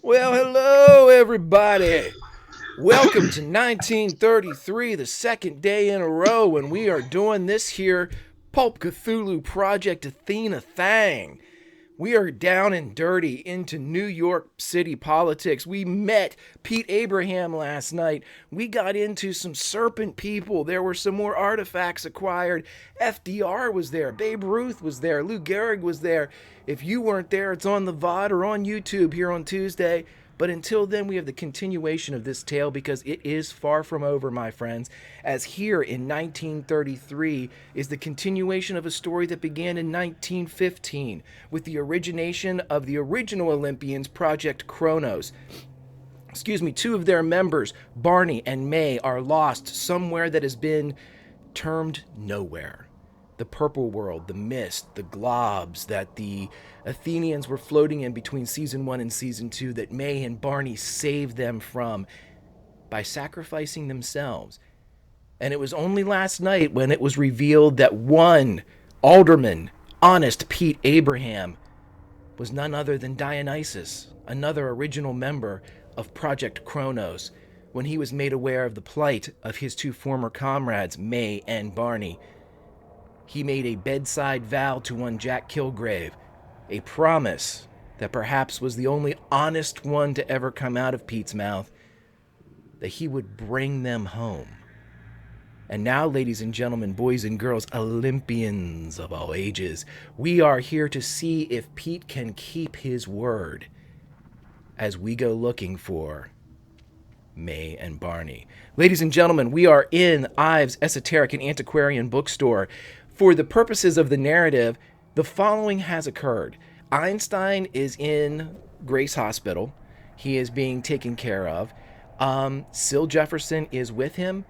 Well, hello, everybody. Welcome to 1933, the second day in a row when we are doing this here Pulp Cthulhu Project Athena thing. We are down and dirty into New York City politics. We met Pete Abraham last night. We got into some serpent people. There were some more artifacts acquired. FDR was there. Babe Ruth was there. Lou Gehrig was there. If you weren't there, it's on the VOD or on YouTube here on Tuesday. But until then, we have the continuation of this tale because it is far from over, my friends. As here in 1933 is the continuation of a story that began in 1915 with the origination of the original Olympians, Project Kronos. Two of their members, Barney and May, are lost somewhere that has been termed nowhere. The purple world, the mist, the globs that the Athenians were floating in between season 1 and season 2 that May and Barney saved them from by sacrificing themselves. And it was only last night when it was revealed that one alderman, honest Pete Abraham, was none other than Dionysus, another original member of Project Kronos, when he was made aware of the plight of his two former comrades, May and Barney. He made a bedside vow to one Jack Kilgrave, a promise that perhaps was the only honest one to ever come out of Pete's mouth, that he would bring them home. And now, ladies and gentlemen, boys and girls, Olympians of all ages, we are here to see if Pete can keep his word as we go looking for May and Barney. Ladies and gentlemen, we are in Ives Esoteric and Antiquarian Bookstore. For the purposes of the narrative, the following has occurred. Einstein is in Grace Hospital. He is being taken care of. Syl Jefferson is with him.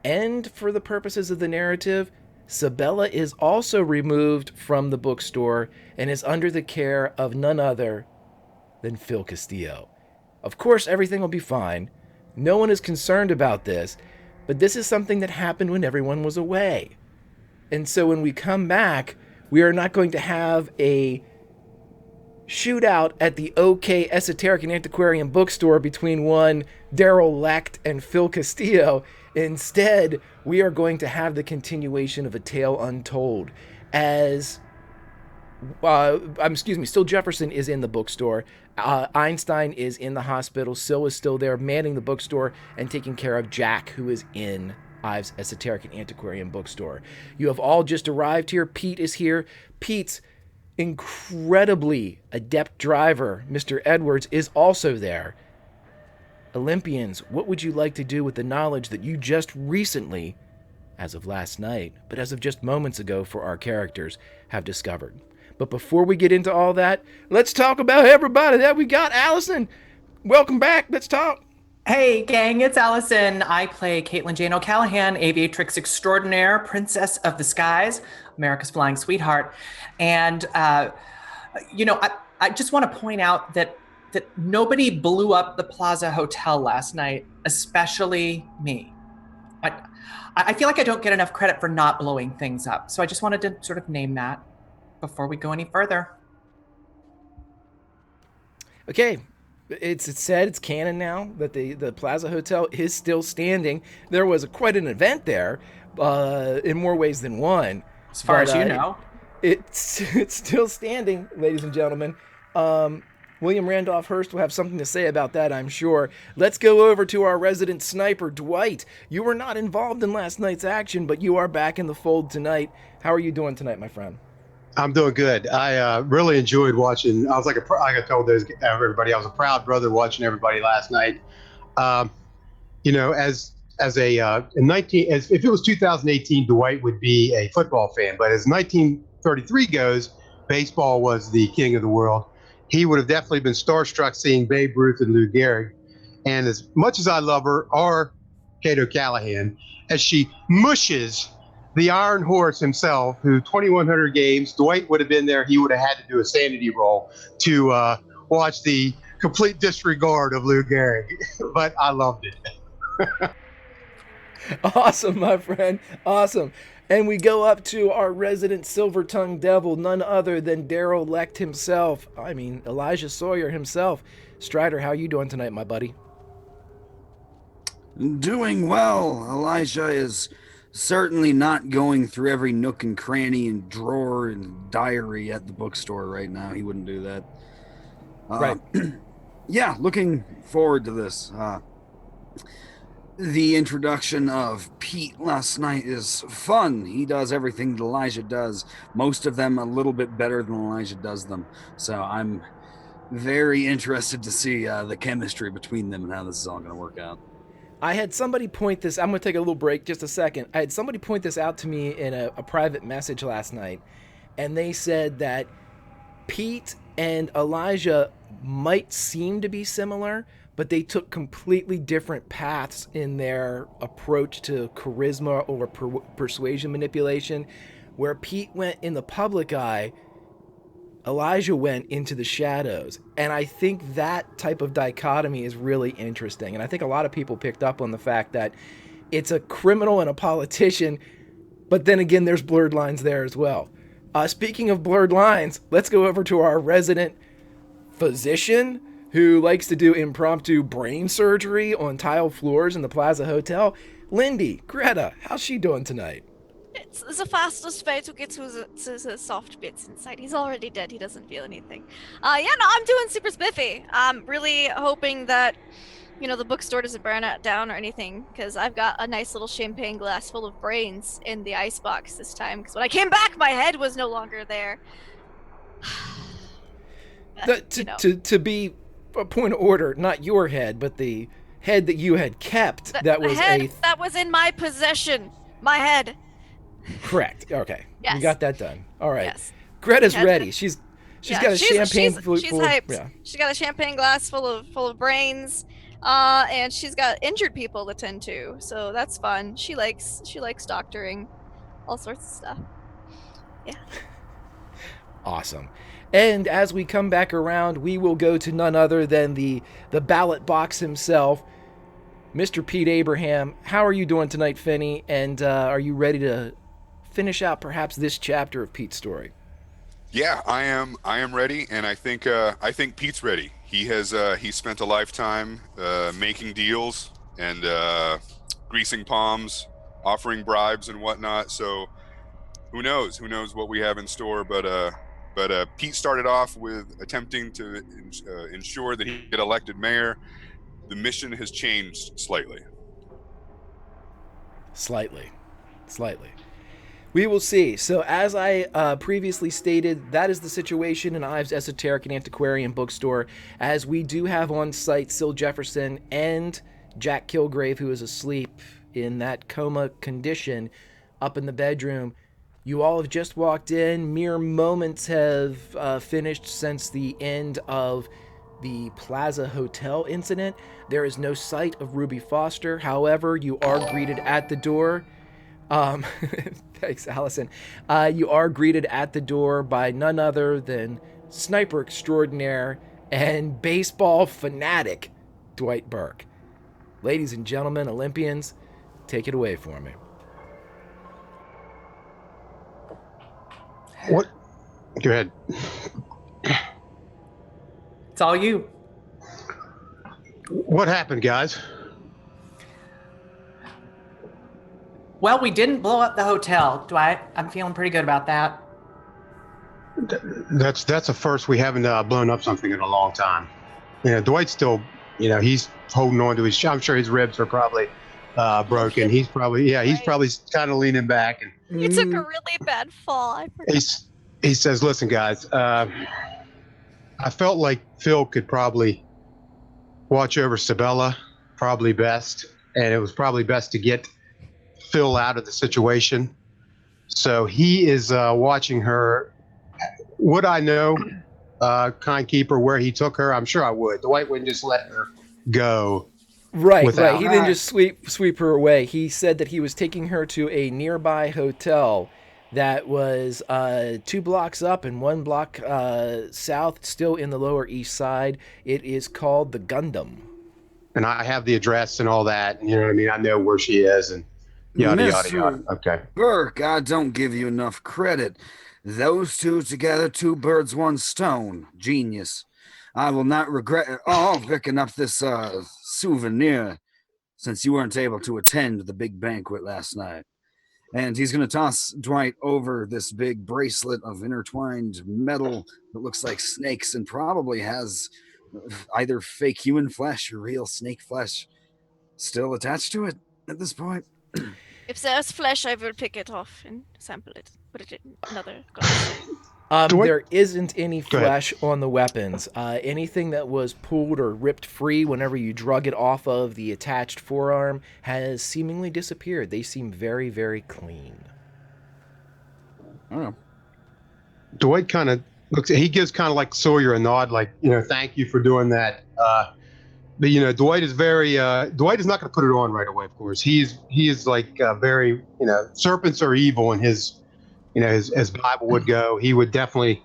And for the purposes of the narrative, Sabella is also removed from the bookstore and is under the care of none other than Phil Castillo. Of course, everything will be fine. No one is concerned about this, but this is something that happened when everyone was away. And so when we come back, we are not going to have a shootout at the OK Esoteric and Antiquarian Bookstore between one Daryl Lecht and Phil Castillo. Instead, we are going to have the continuation of A Tale Untold as Syl Jefferson is in the bookstore. Einstein is in the hospital. Syl is still there manning the bookstore and taking care of Jack, who is in Ives Esoteric and Antiquarian Bookstore. You have all just arrived here. Pete is here. Pete's incredibly adept driver, Mr. Edwards, is also there. Olympians, what would you like to do with the knowledge that you just recently, as of last night, but as of just moments ago for our characters, have discovered? But before we get into all that, let's talk about everybody that we got. Allison, welcome back. Let's talk. Hey, gang, it's Allison. I play Caitlin Jane O'Callahan, aviatrix extraordinaire, princess of the skies, America's flying sweetheart. And, I just want to point out that nobody blew up the Plaza Hotel last night, especially me. I feel like I don't get enough credit for not blowing things up. So I just wanted to sort of name that before we go any further. Okay. It's said, it's canon now, that the Plaza Hotel is still standing. There was quite an event there, in more ways than one. As far as you know. It's still standing, ladies and gentlemen. William Randolph Hearst will have something to say about that, I'm sure. Let's go over to our resident sniper, Dwight. You were not involved in last night's action, but you are back in the fold tonight. How are you doing tonight, my friend? I'm doing good. I really enjoyed watching. I was like I told everybody, I was a proud brother watching everybody last night. If it was 2018, Dwight would be a football fan, but as 1933 goes, baseball was the king of the world. He would have definitely been starstruck seeing Babe Ruth and Lou Gehrig. And as much as I love her, or Kate O'Callahan, as she mushes the Iron Horse himself, who 2,100 games, Dwight would have been there. He would have had to do a sanity roll to watch the complete disregard of Lou Gehrig. But I loved it. Awesome, my friend. Awesome. And we go up to our resident silver-tongued devil, none other than Daryl Lecht himself. I mean, Elijah Sawyer himself. Strider, how you doing tonight, my buddy? Doing well. Elijah is certainly not going through every nook and cranny and drawer and diary at the bookstore right now. He wouldn't do that. Right. Yeah, looking forward to this. The introduction of Pete last night is fun. He does everything that Elijah does, most of them a little bit better than Elijah does them. So I'm very interested to see the chemistry between them and how this is all going to work out. I had somebody point this, I'm going to take a little break just a second. I had somebody point this out to me in a private message last night, and they said that Pete and Elijah might seem to be similar, but they took completely different paths in their approach to charisma or persuasion manipulation. Where Pete went in the public eye, Elijah went into the shadows. And I think that type of dichotomy is really interesting. And I think a lot of people picked up on the fact that it's a criminal and a politician, but then again, there's blurred lines there as well. Speaking of blurred lines, let's go over to our resident physician who likes to do impromptu brain surgery on tile floors in the Plaza Hotel. Lindy, Greta, how's she doing tonight? It's the fastest way to get to the soft bits inside. He's already dead. He doesn't feel anything. Yeah, no, I'm doing super spiffy. I'm really hoping that, the bookstore doesn't burn it down or anything, because I've got a nice little champagne glass full of brains in the icebox this time, because when I came back, my head was no longer there. To be a point of order, not your head, but the head that you had kept. That was in my possession. My head. Correct. Okay. Yes. You got that done. All right. Yes. Greta's ready. She's got a champagne. She's hyped. Yeah. She's got a champagne glass full of brains, and she's got injured people to tend to. So that's fun. She likes doctoring, all sorts of stuff. Yeah. Awesome. And as we come back around, we will go to none other than the ballot box himself, Mr. Pete Abraham. How are you doing tonight, Finney? And are you ready to finish out perhaps this chapter of Pete's story? Yeah, I am ready, and I think Pete's ready. He spent a lifetime making deals and greasing palms, offering bribes and whatnot. So who knows what we have in store, but Pete started off with attempting to ensure that he get elected mayor. The mission has changed slightly. Slightly. We will see. So as I previously stated, that is the situation in Ives Esoteric and Antiquarian Bookstore, as we do have on site Syl Jefferson and Jack Kilgrave, who is asleep in that coma condition up in the bedroom. You all have just walked in. Mere moments have finished since the end of the Plaza Hotel incident. There is no sight of Ruby Foster. However, you are greeted at the door. Thanks, Allison. You are greeted at the door by none other than sniper extraordinaire and baseball fanatic Dwight Burke. Ladies and gentlemen, Olympians, take it away for me. What? Go ahead. It's all you. What happened, guys? Well, we didn't blow up the hotel, Dwight. I'm feeling pretty good about that. That's a first. We haven't blown up something in a long time. Dwight's still, he's holding on to his. I'm sure his ribs are probably broken. He's probably kind of leaning back. And You took a really bad fall. I forgot. he says, "Listen, guys, I felt like Phil could probably watch over Sabella, probably best, and it was probably best to get Phil out of the situation. So he is watching her. Would I know, kind keeper, where he took her? I'm sure I would. Dwight wouldn't just let her go. Right. He didn't just sweep her away. He said that he was taking her to a nearby hotel that was 2 blocks up and 1 block south, still in the Lower East Side. It is called the Gundam. And I have the address and all that. You know what I mean? I know where she is. And Yada, yada, yada. Mr. Okay. Burke, I don't give you enough credit. Those two together, two birds, one stone. Genius. I will not regret at all picking up this souvenir since you weren't able to attend the big banquet last night. And he's going to toss Dwight over this big bracelet of intertwined metal that looks like snakes and probably has either fake human flesh or real snake flesh still attached to it at this point. If there's flesh, I will pick it off and sample it. Put it in another glass. There isn't any Go ahead. flesh on the weapons. Anything that was pulled or ripped free whenever you drug it off of the attached forearm has seemingly disappeared. They seem very, very clean. Oh. Dwight kind of looks. He gives kind of like Sawyer a nod, like, thank you for doing that. But Dwight is very. Dwight is not going to put it on right away. Of course, he is like very. Serpents are evil in his. As Bible would go, he would definitely.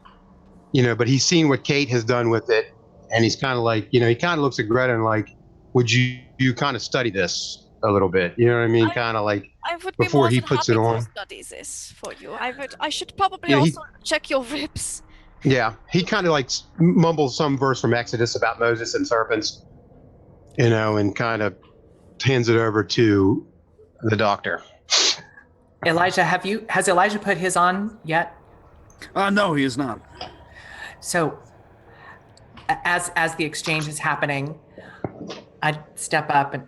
But he's seen what Kate has done with it, and he's kind of like. He kind of looks at Greta and like, would you kind of study this a little bit? You know what I mean? Kind of like. I would be Before more he than puts happy it on. to study this for you. I should probably Yeah, he- also check your ribs. Yeah, he kind of like mumbles some verse from Exodus about Moses and serpents, and kind of hands it over to the doctor. Elijah, has Elijah put his on yet? No, he is not. So as the exchange is happening, I step up and,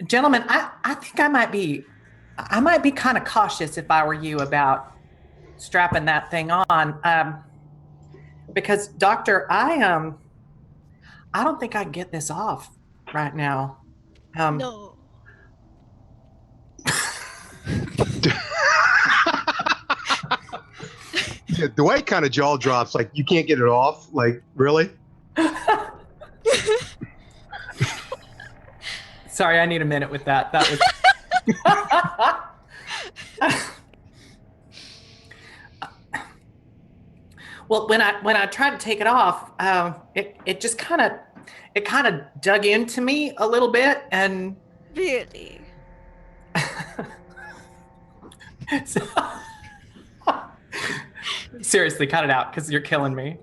gentlemen, I think I might be kind of cautious if I were you about strapping that thing on. Because doctor, I don't think I can get this off right now. No. Yeah, Dwight kind of jaw drops, like, you can't get it off. Like, really? Sorry, I need a minute with that. That was. Well, when I tried to take it off, it just kind of dug into me a little bit, and Really? so, seriously, cut it out because you're killing me.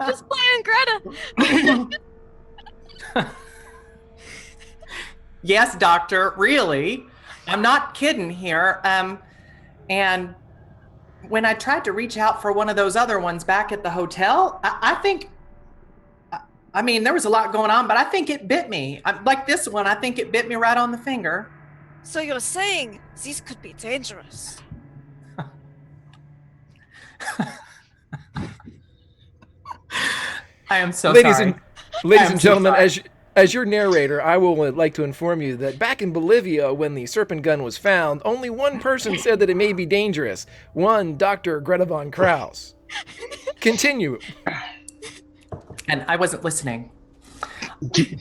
Just playing Greta. Yes, doctor, really. I'm not kidding here. And when I tried to reach out for one of those other ones back at the hotel, I think, I mean, there was a lot going on, but I think it bit me. Like this one, I think it bit me right on the finger. So you're saying these could be dangerous? I am so Ladies sorry. Ladies I'm and so gentlemen, sorry. as your narrator, I will like to inform you that back in Bolivia, when the serpent gun was found, only one person said that it may be dangerous. One, Dr. Greta von Kraus. Continue. And I wasn't listening. It's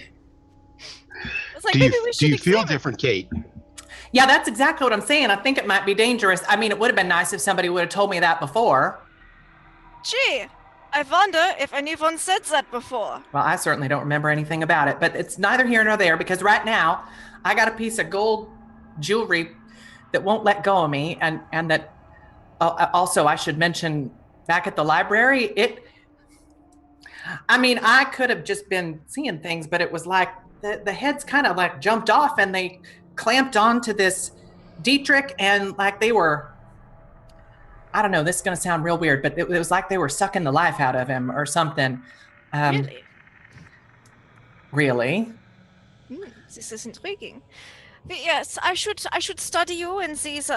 like Do maybe we should you feel examine. different, Kate? Yeah, that's exactly what I'm saying. I think it might be dangerous. I mean, it would have been nice if somebody would have told me that before. Gee, I wonder if anyone said that before. Well, I certainly don't remember anything about it, but it's neither here nor there because right now I got a piece of gold jewelry that won't let go of me. And that also I should mention back at the library, I could have just been seeing things, but it was like the heads kind of like jumped off and they clamped onto this Dietrich and like they were, I don't know, this is going to sound real weird, but it was like they were sucking the life out of him or something. Really? Really? This is intriguing. But yes, I should study you in these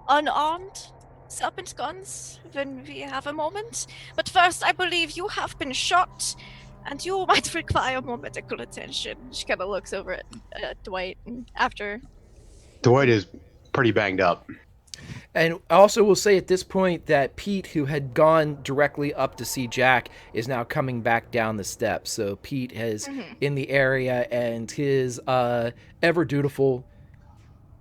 unarmed serpent guns when we have a moment. But first, I believe you have been shot, and you might require more medical attention. She kind of looks over at Dwight, and after. Dwight is pretty banged up. And I also will say at this point that Pete, who had gone directly up to see Jack, is now coming back down the steps. So Pete is in the area, and his ever dutiful,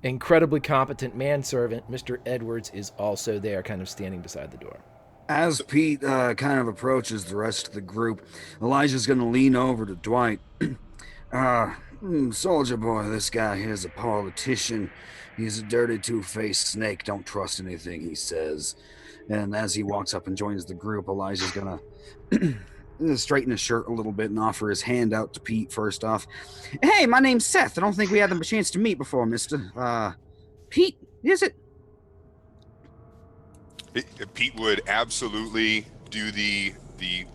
incredibly competent manservant, Mr. Edwards, is also there, kind of standing beside the door. As Pete kind of approaches the rest of the group, Elijah's going to lean over to Dwight. Soldier boy, this guy here's a politician. He's a dirty, two-faced snake. Don't trust anything he says. And as he walks up and joins the group, Elijah's gonna straighten his shirt a little bit and offer his hand out to Pete first off. Hey, my name's Seth. I don't think we had the chance to meet before, mister. Pete, is it? Pete would absolutely do the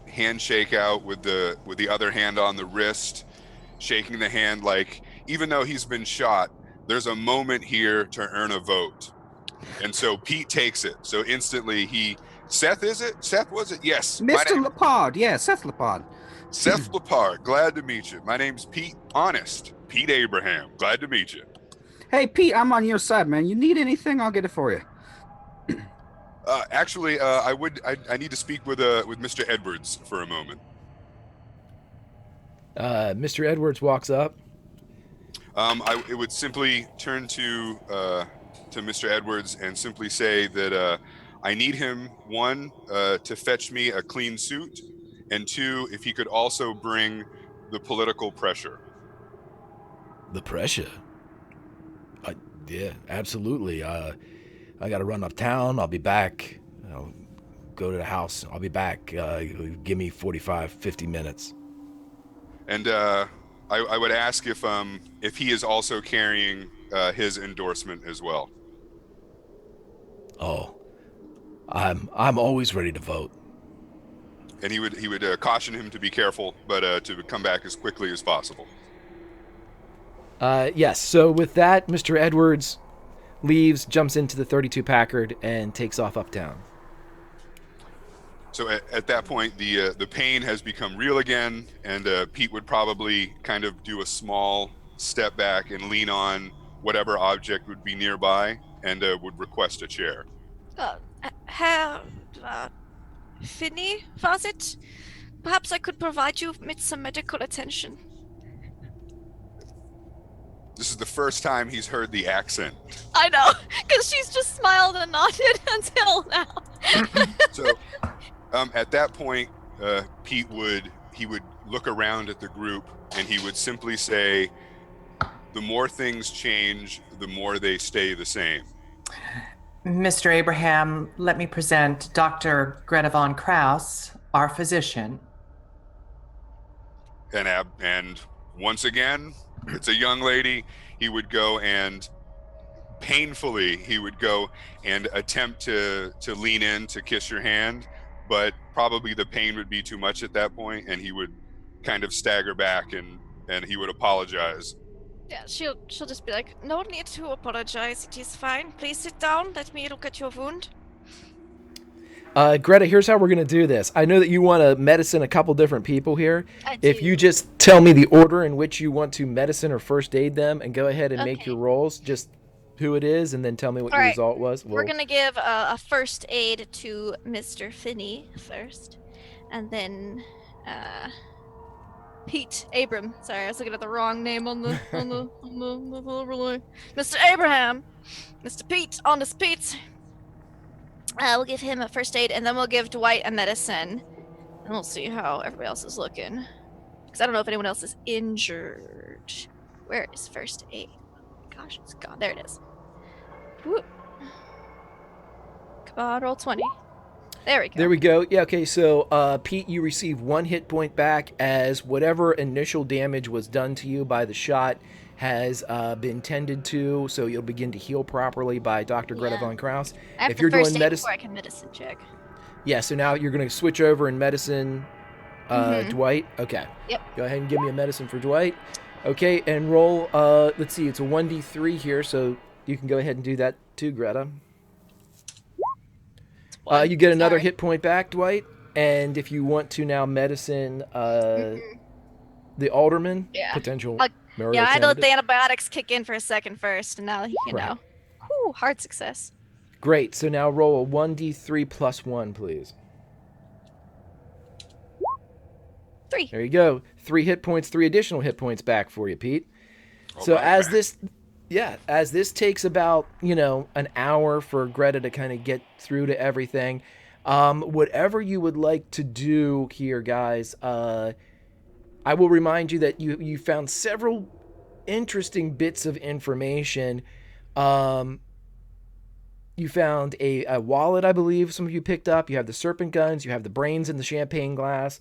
handshake out with the other hand on the wrist, shaking the hand like, even though he's been shot, there's a moment here to earn a vote. And so Pete takes it. So instantly Seth, is it? Seth, was it? Yes. Mr. Lepard, yeah, Seth Lepard. Seth Lepard, glad to meet you. My name's Pete Honest. Pete Abraham, glad to meet you. Hey, Pete, I'm on your side, man. You need anything, I'll get it for you. Actually, I need to speak with Mr. Edwards for a moment. Mr. Edwards walks up. It would simply turn to Mr. Edwards and simply say that I need him, one, to fetch me a clean suit, and two, if he could also bring the political pressure. The pressure? Yeah, absolutely. I got to run uptown. I'll be back. I'll go to the house. I'll be back. Give me 45, 50 minutes. And I would ask if he is also carrying his endorsement as well. Oh, I'm always ready to vote. And he would caution him to be careful, but to come back as quickly as possible. Yes. So with that, Mr. Edwards leaves, jumps into the 32 Packard, and takes off uptown. So at that point, the pain has become real again, and Pete would probably kind of do a small step back and lean on whatever object would be nearby, and would request a chair. Herr Finney, was it? Perhaps I could provide you with some medical attention. This is the first time he's heard the accent. I know, because she's just smiled and nodded until now. So at that point, Pete would look around at the group, and he would simply say, the more things change, the more they stay the same. Mr. Abraham, let me present Dr. Greta von Kraus, our physician. And once again, it's a young lady. He would go and painfully, attempt to lean in to kiss your hand, but probably the pain would be too much at that point, and he would kind of stagger back and he would apologize. Yeah, she'll just be like, no need to apologize, it is fine. Please sit down, let me look at your wound. Greta, here's how we're going to do this. I know that you want to medicine a couple different people here. I do. If you just tell me the order in which you want to medicine or first aid them and go ahead and make your rolls, just who it is, and then tell me what your result was. We're going to give a first aid to Mr. Finney first, and then Pete Abram. Sorry, I was looking at the wrong name on the overlay. Mr. Abraham, Mr. Pete, Honest Pete. We'll give him a first aid, and then we'll give Dwight a medicine, and we'll see how everybody else is looking. Because I don't know if anyone else is injured. Where is first aid? Gosh, it's gone. There it is. Whoop. Come on, roll 20. There we go. There we go. Yeah, okay, so Pete, you receive 1 hit point back as whatever initial damage was done to you by the shot has been tended to, so you'll begin to heal properly by Dr. Greta von Kraus. I have if you're first doing aid medicine, before I can medicine check. Yeah, so now you're going to switch over and medicine Dwight. Okay. Yep. Go ahead and give me a medicine for Dwight. Okay, and roll, let's see, it's a 1d3 here, so you can go ahead and do that too, Greta. You get another hit point back, Dwight, and if you want to now medicine the alderman, potential Mario I had to let candidate. the antibiotics kick in for a second first, and now, know. Whew, hard success. Great, so now roll a 1d3 plus 1, please. 3. There you go. 3 hit points, 3 additional hit points back for you, Pete. So as this takes about, an hour for Greta to kind of get through to everything, whatever you would like to do here, guys, I will remind you that you found several interesting bits of information. You found a wallet, I believe some of you picked up. You have the serpent guns. You have the brains in the champagne glass.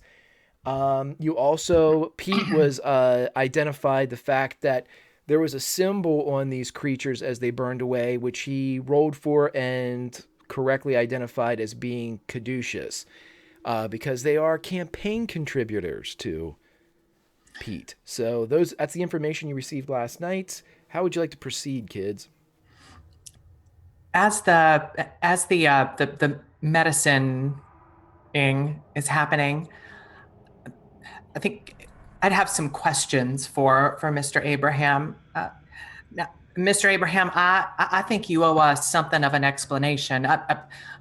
You also, Pete was identified the fact that there was a symbol on these creatures as they burned away, which he rolled for and correctly identified as being caduceus, because they are campaign contributors to Pete. So that's the information you received last night. How would you like to proceed, kids? As the medicining is happening, I think I'd have some questions for Mr. Abraham. Now, Mr. Abraham, I think you owe us something of an explanation.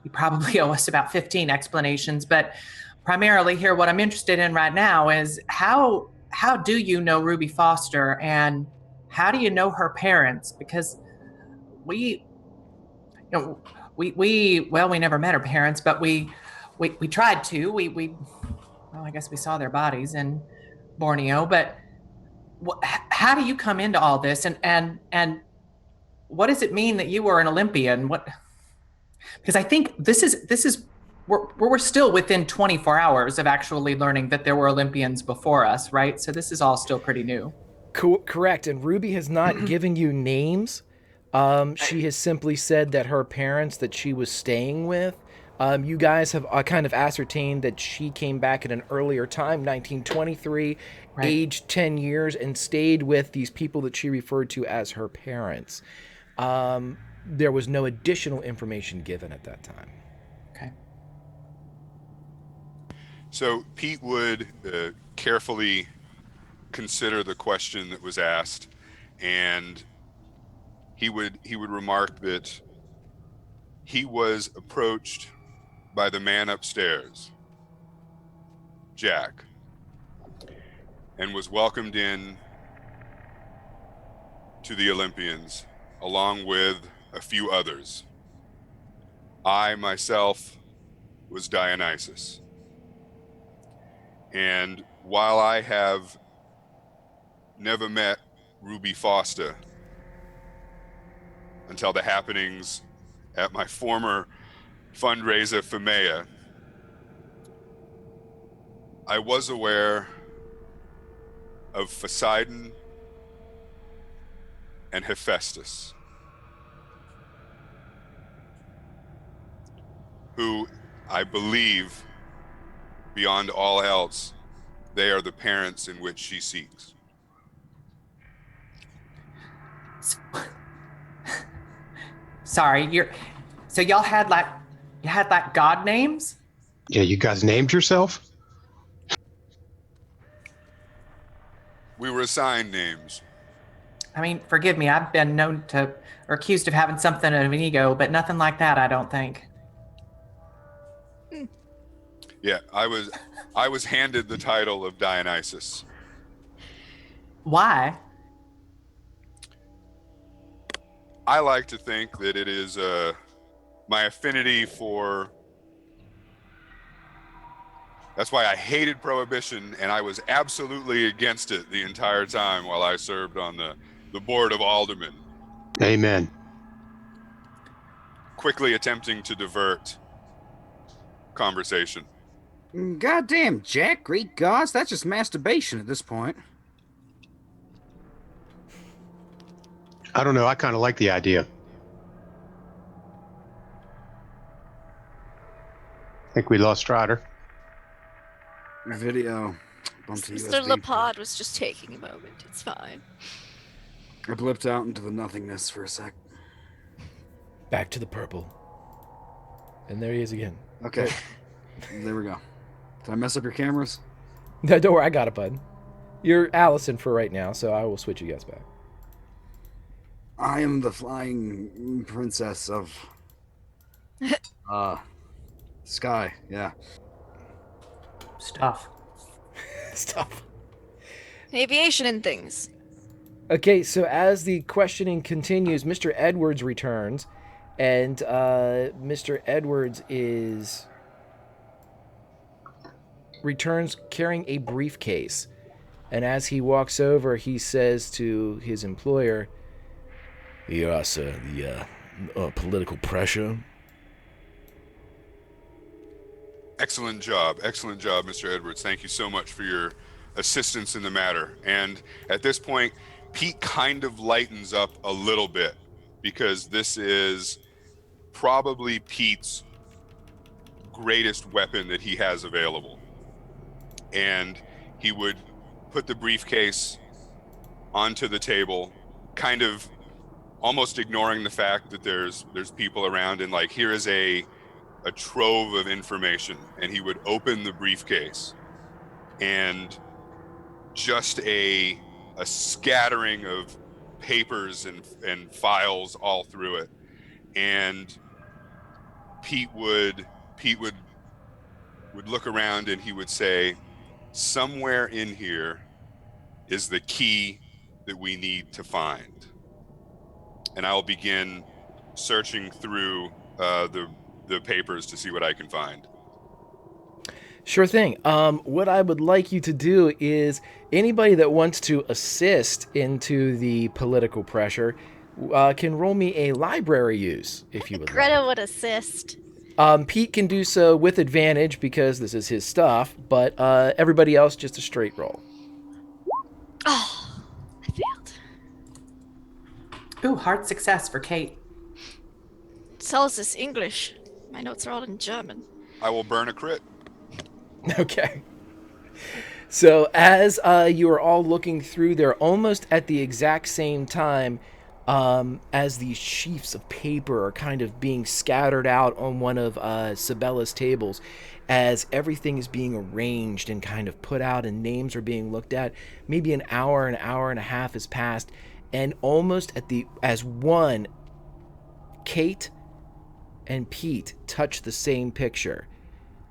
You probably owe us about 15 explanations, but primarily here, what I'm interested in right now is how do you know Ruby Foster, and how do you know her parents? Because we, you know, we never met her parents, but we tried to. Well, I guess we saw their bodies in Borneo, but how do you come into all this, and what does it mean that you were an Olympian? What? Because I think this is we're still within 24 hours of actually learning that there were Olympians before us, right? So this is all still pretty new. Correct. And Ruby has not given you names. She has simply said that her parents that she was staying with, you guys have kind of ascertained that she came back at an earlier time, 1923, Right. aged 10 years, and stayed with these people that she referred to as her parents. There was no additional information given at that time. Okay. So Pete would carefully consider the question that was asked, and he would remark that he was approached by the man upstairs, Jack, and was welcomed in to the Olympians along with a few others. I myself was Dionysus. And while I have never met Ruby Foster until the happenings at my former fundraiser for mayor, I was aware of Poseidon and Hephaestus, who I believe, beyond all else, they are the parents in which she seeks. Sorry, so y'all had like god names? Yeah, you guys named yourself? We were assigned names. I mean, forgive me, I've been known to or accused of having something of an ego, but nothing like that, I don't think. Yeah, I was handed the title of Dionysus. Why? I like to think that it is my affinity for. That's why I hated prohibition, and I was absolutely against it the entire time while I served on the board of aldermen, Amen. quickly attempting to divert conversation. Goddamn, Jack, Greek gods, that's just masturbation at this point. I don't know. I kind of like the idea. I think we lost Strider. Video. Bumped to Mr. USB. Lapod was just taking a moment. It's fine. I blipped out into the nothingness for a sec. Back to the purple. And there he is again. Okay. There we go. Did I mess up your cameras? No, don't worry, I got it, bud. You're Allison for right now, so I will switch you guys back. I am the flying princess of sky, yeah. Stuff. Stuff. Aviation and things. Okay, so as the questioning continues, Mr. Edwards returns, and Mr. Edwards returns carrying a briefcase. And as he walks over, he says to his employer, "Here, sir, the political pressure." Excellent job, Mr. Edwards. Thank you so much for your assistance in the matter. And at this point, Pete kind of lightens up a little bit because this is probably Pete's greatest weapon that he has available. And he would put the briefcase onto the table, kind of almost ignoring the fact that there's people around, and like, here is a trove of information. And he would open the briefcase, and just a scattering of papers and files all through it. And Pete would look around, and he would say, somewhere in here is the key that we need to find. And I'll begin searching through the papers to see what I can find. Sure thing. What I would like you to do is anybody that wants to assist into the political pressure can roll me a library use, if you would like. Greta would assist. Pete can do so with advantage because this is his stuff, but everybody else just a straight roll. Oh, I failed. Ooh, hard success for Kate. So is this English. My notes are all in German. I will burn a crit. Okay. So as you are all looking through there, almost at the exact same time, as these sheafs of paper are kind of being scattered out on one of Sabella's tables, as everything is being arranged and kind of put out and names are being looked at, maybe an hour and a half has passed, and almost as one, Kate and Pete touch the same picture,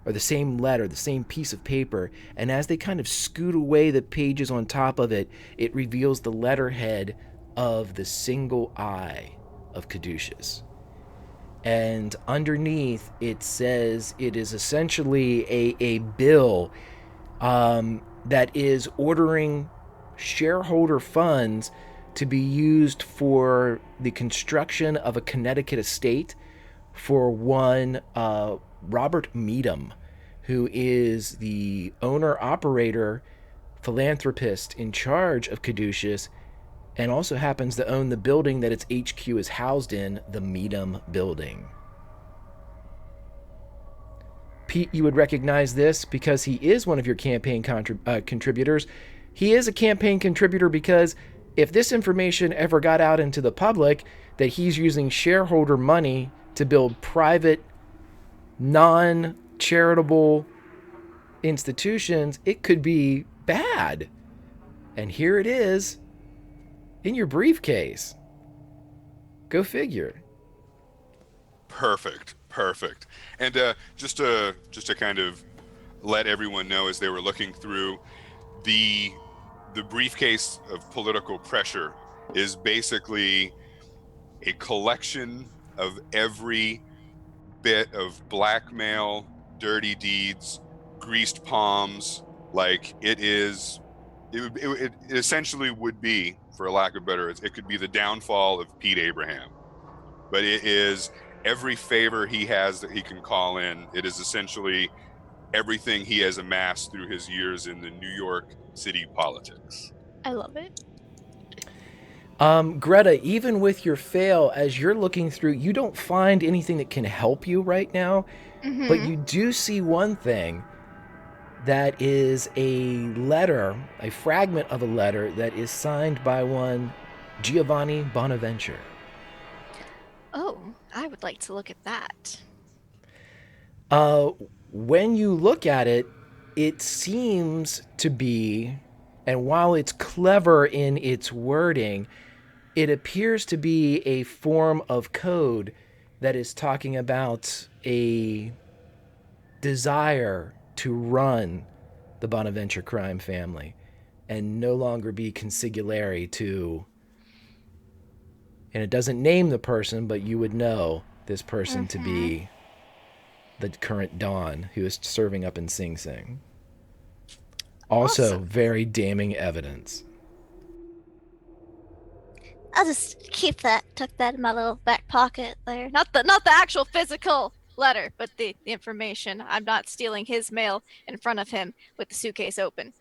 or the same letter, the same piece of paper, and as they kind of scoot away the pages on top of it, it reveals the letterhead of the single eye of Caduceus. And underneath it says it is essentially a bill that is ordering shareholder funds to be used for the construction of a Connecticut estate for one Robert Meadham, who is the owner, operator, philanthropist in charge of Caduceus, and also happens to own the building that its HQ is housed in, the Meadham Building. Pete, you would recognize this because he is one of your campaign contributors. He is a campaign contributor because if this information ever got out into the public that he's using shareholder money to build private, non-charitable institutions, it could be bad. And here it is in your briefcase. Go figure. Perfect. And just to kind of let everyone know, as they were looking through, the briefcase of political pressure is basically a collection of every bit of blackmail, dirty deeds, greased palms. Like, it essentially would be, for lack of better, it could be the downfall of Pete Abraham. But it is every favor he has that he can call in. It is essentially everything he has amassed through his years in the New York City politics. I love it. Greta, even with your fail, as you're looking through, you don't find anything that can help you right now, but you do see one thing. That is a letter, a fragment of a letter that is signed by one Giovanni Bonaventure. Oh, I would like to look at that. When you look at it, it seems to be, and while it's clever in its wording, it appears to be a form of code that is talking about a desire to run the Bonaventure crime family and no longer be consigliere to, and it doesn't name the person, but you would know this person to be the current Don who is serving up in Sing Sing. Also, Awesome. very damning evidence. I'll just tuck that in my little back pocket there. Not the actual physical letter, but the information. I'm not stealing his mail in front of him with the suitcase open.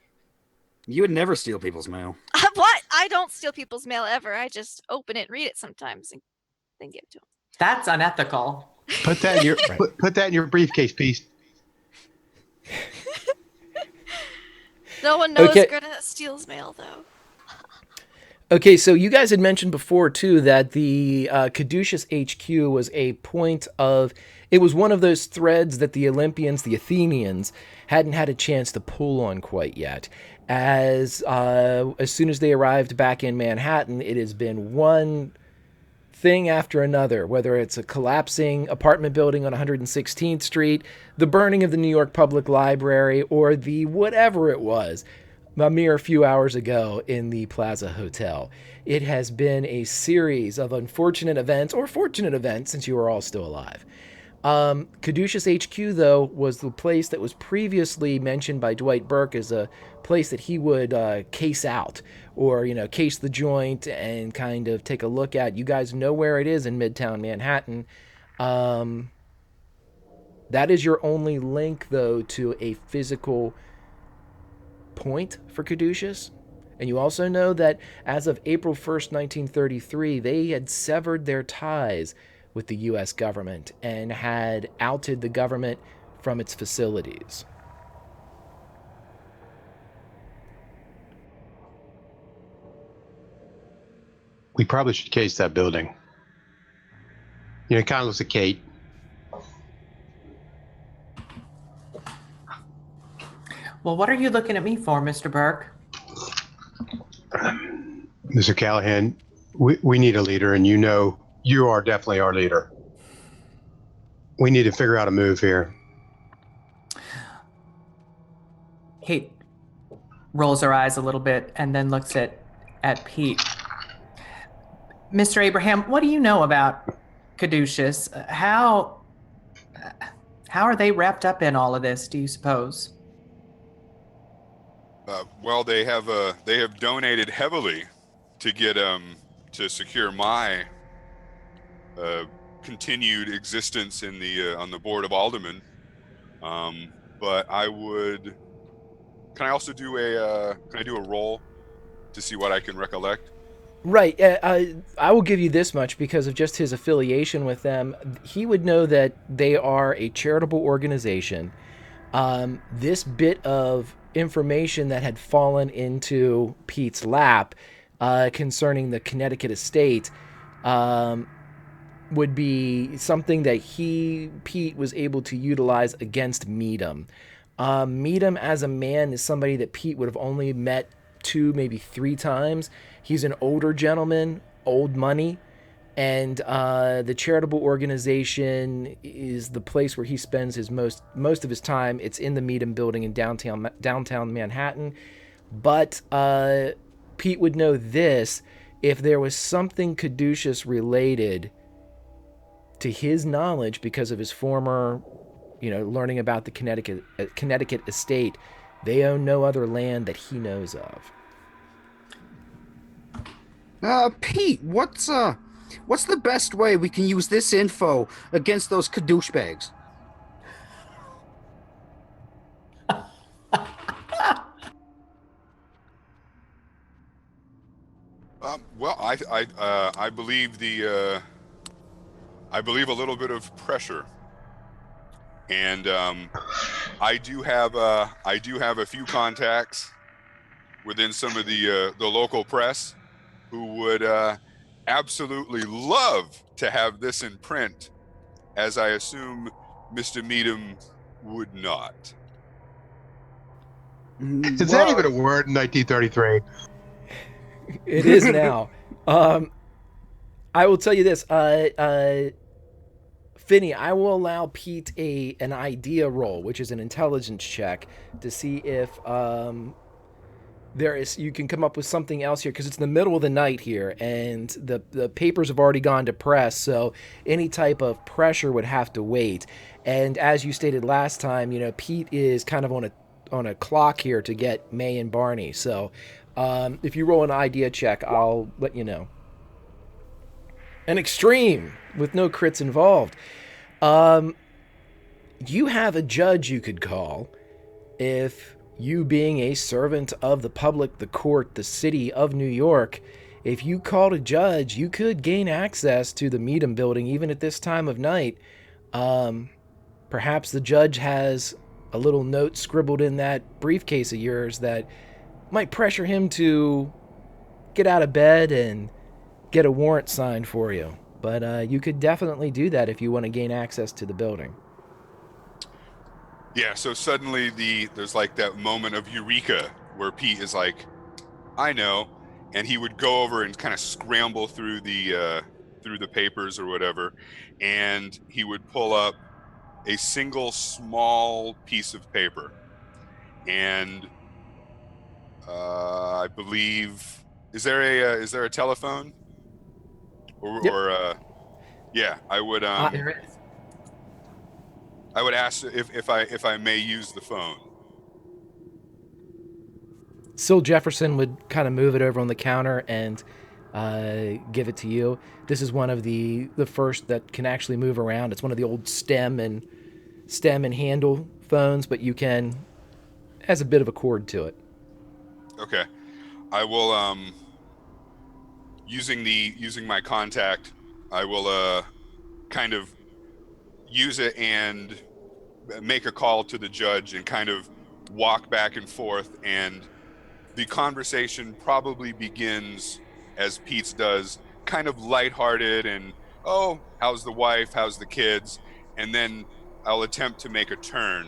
You would never steal people's mail. What? I don't steal people's mail ever. I just open it, read it sometimes, and then give it to him. That's unethical. Put that in your put that in your briefcase, Pete. No one knows Okay. Greta steals mail, though. Okay, so you guys had mentioned before, too, that the Caduceus HQ was a point of... It was one of those threads that the Olympians, the Athenians, hadn't had a chance to pull on quite yet. As soon as they arrived back in Manhattan, it has been one thing after another, whether it's a collapsing apartment building on 116th Street, the burning of the New York Public Library, or the whatever it was a mere few hours ago in the Plaza Hotel. It has been a series of unfortunate events, or fortunate events, since you are all still alive. Caduceus HQ, though, was the place that was previously mentioned by Dwight Burke as a place that he would case out, or, case the joint and kind of take a look at. You guys know where it is in Midtown Manhattan. That is your only link, though, to a physical point for Caduceus. And you also know that as of April 1st, 1933, they had severed their ties with the U.S. government and had outed the government from its facilities. We probably should case that building. It kind of looks like Kate. Well, what are you looking at me for, Mr. Burke? Mr. Callahan, we need a leader, and you are definitely our leader. We need to figure out a move here. Kate rolls her eyes a little bit and then looks at Pete. Mr. Abraham, what do you know about Caduceus? How are they wrapped up in all of this, do you suppose? Well, they have donated heavily to get to secure my continued existence in the on the board of aldermen. But can I also do a roll to see what I can recollect? Right. I will give you this much because of just his affiliation with them. He would know that they are a charitable organization. This bit of information that had fallen into Pete's lap concerning the Connecticut estate would be something that Pete was able to utilize against Meadham. Meadham as a man is somebody that Pete would have only met 2, maybe 3 times. He's an older gentleman, old money, and the charitable organization is the place where he spends his most of his time. It's in the Meadham building in downtown Manhattan. But Pete would know this: if there was something Caduceus related to his knowledge because of his former, learning about the Connecticut estate, they own no other land that he knows of. Pete, what's the best way we can use this info against those Caduce bags? Well, I believe I believe a little bit of pressure, and I do have a few contacts within some of the local press who would absolutely love to have this in print, as I assume Mr. Meadham would not. Is that even a word in 1933? It is now. I will tell you this, Finney, I will allow Pete an idea roll, which is an intelligence check, to see if you can come up with something else here, because it's in the middle of the night here, and the papers have already gone to press, so any type of pressure would have to wait. And as you stated last time, Pete is kind of a clock here to get May and Barney. So if you roll an idea check, I'll let you know. An extreme with no crits involved. You have a judge you could call if you, being a servant of the public, the court, the city of New York, if you called a judge, you could gain access to the Meadham building even at this time of night. Perhaps the judge has a little note scribbled in that briefcase of yours that might pressure him to get out of bed and get a warrant signed for you. But you could definitely do that if you want to gain access to the building. Yeah, so suddenly there's like that moment of eureka where Pete is like, I know, and he would go over and kind of scramble through the papers or whatever, and he would pull up a single small piece of paper, and I believe is there a telephone or, Yep. yeah, I would There is. I would ask if I may use the phone. Syl Jefferson would kind of move it over on the counter and give it to you. This is one of the first that can actually move around. It's one of the old stem and handle phones, but you can has a bit of a cord to it. Okay, I will using my contact, I will kind of use it and make a call to the judge and kind of walk back and forth, and the conversation probably begins as Pete's does, kind of lighthearted and, oh, how's the wife, how's the kids, and then I'll attempt to make a turn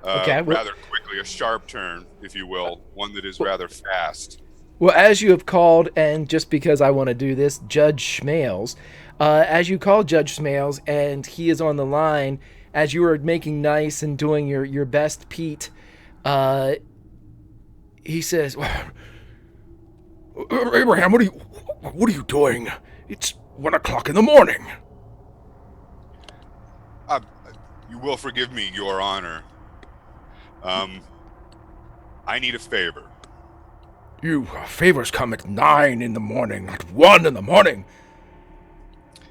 Okay. rather quickly, a sharp turn, if you will, one that is rather fast. Well, as you have called, and just because I want to do this, Judge Schmales, as you call Judge Schmales, and he is on the line, as you are making nice and doing your best, Pete, he says, Abraham, what are you doing? It's 1 o'clock in the morning. You will forgive me, Your Honor. I need a favor. You favors come at 9 in the morning, not 1 in the morning.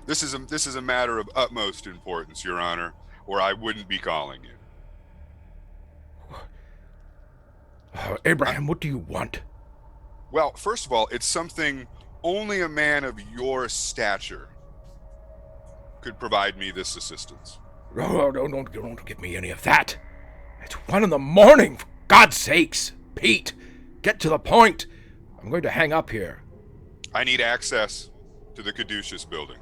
This is a matter of utmost importance, Your Honor, or I wouldn't be calling you. Abraham, what do you want? Well, first of all, it's something only a man of your stature could provide me this assistance. No, don't give me any of that. It's 1 in the morning, for God's sakes. Pete, get to the point. I'm going to hang up here. I need access to the Caduceus building.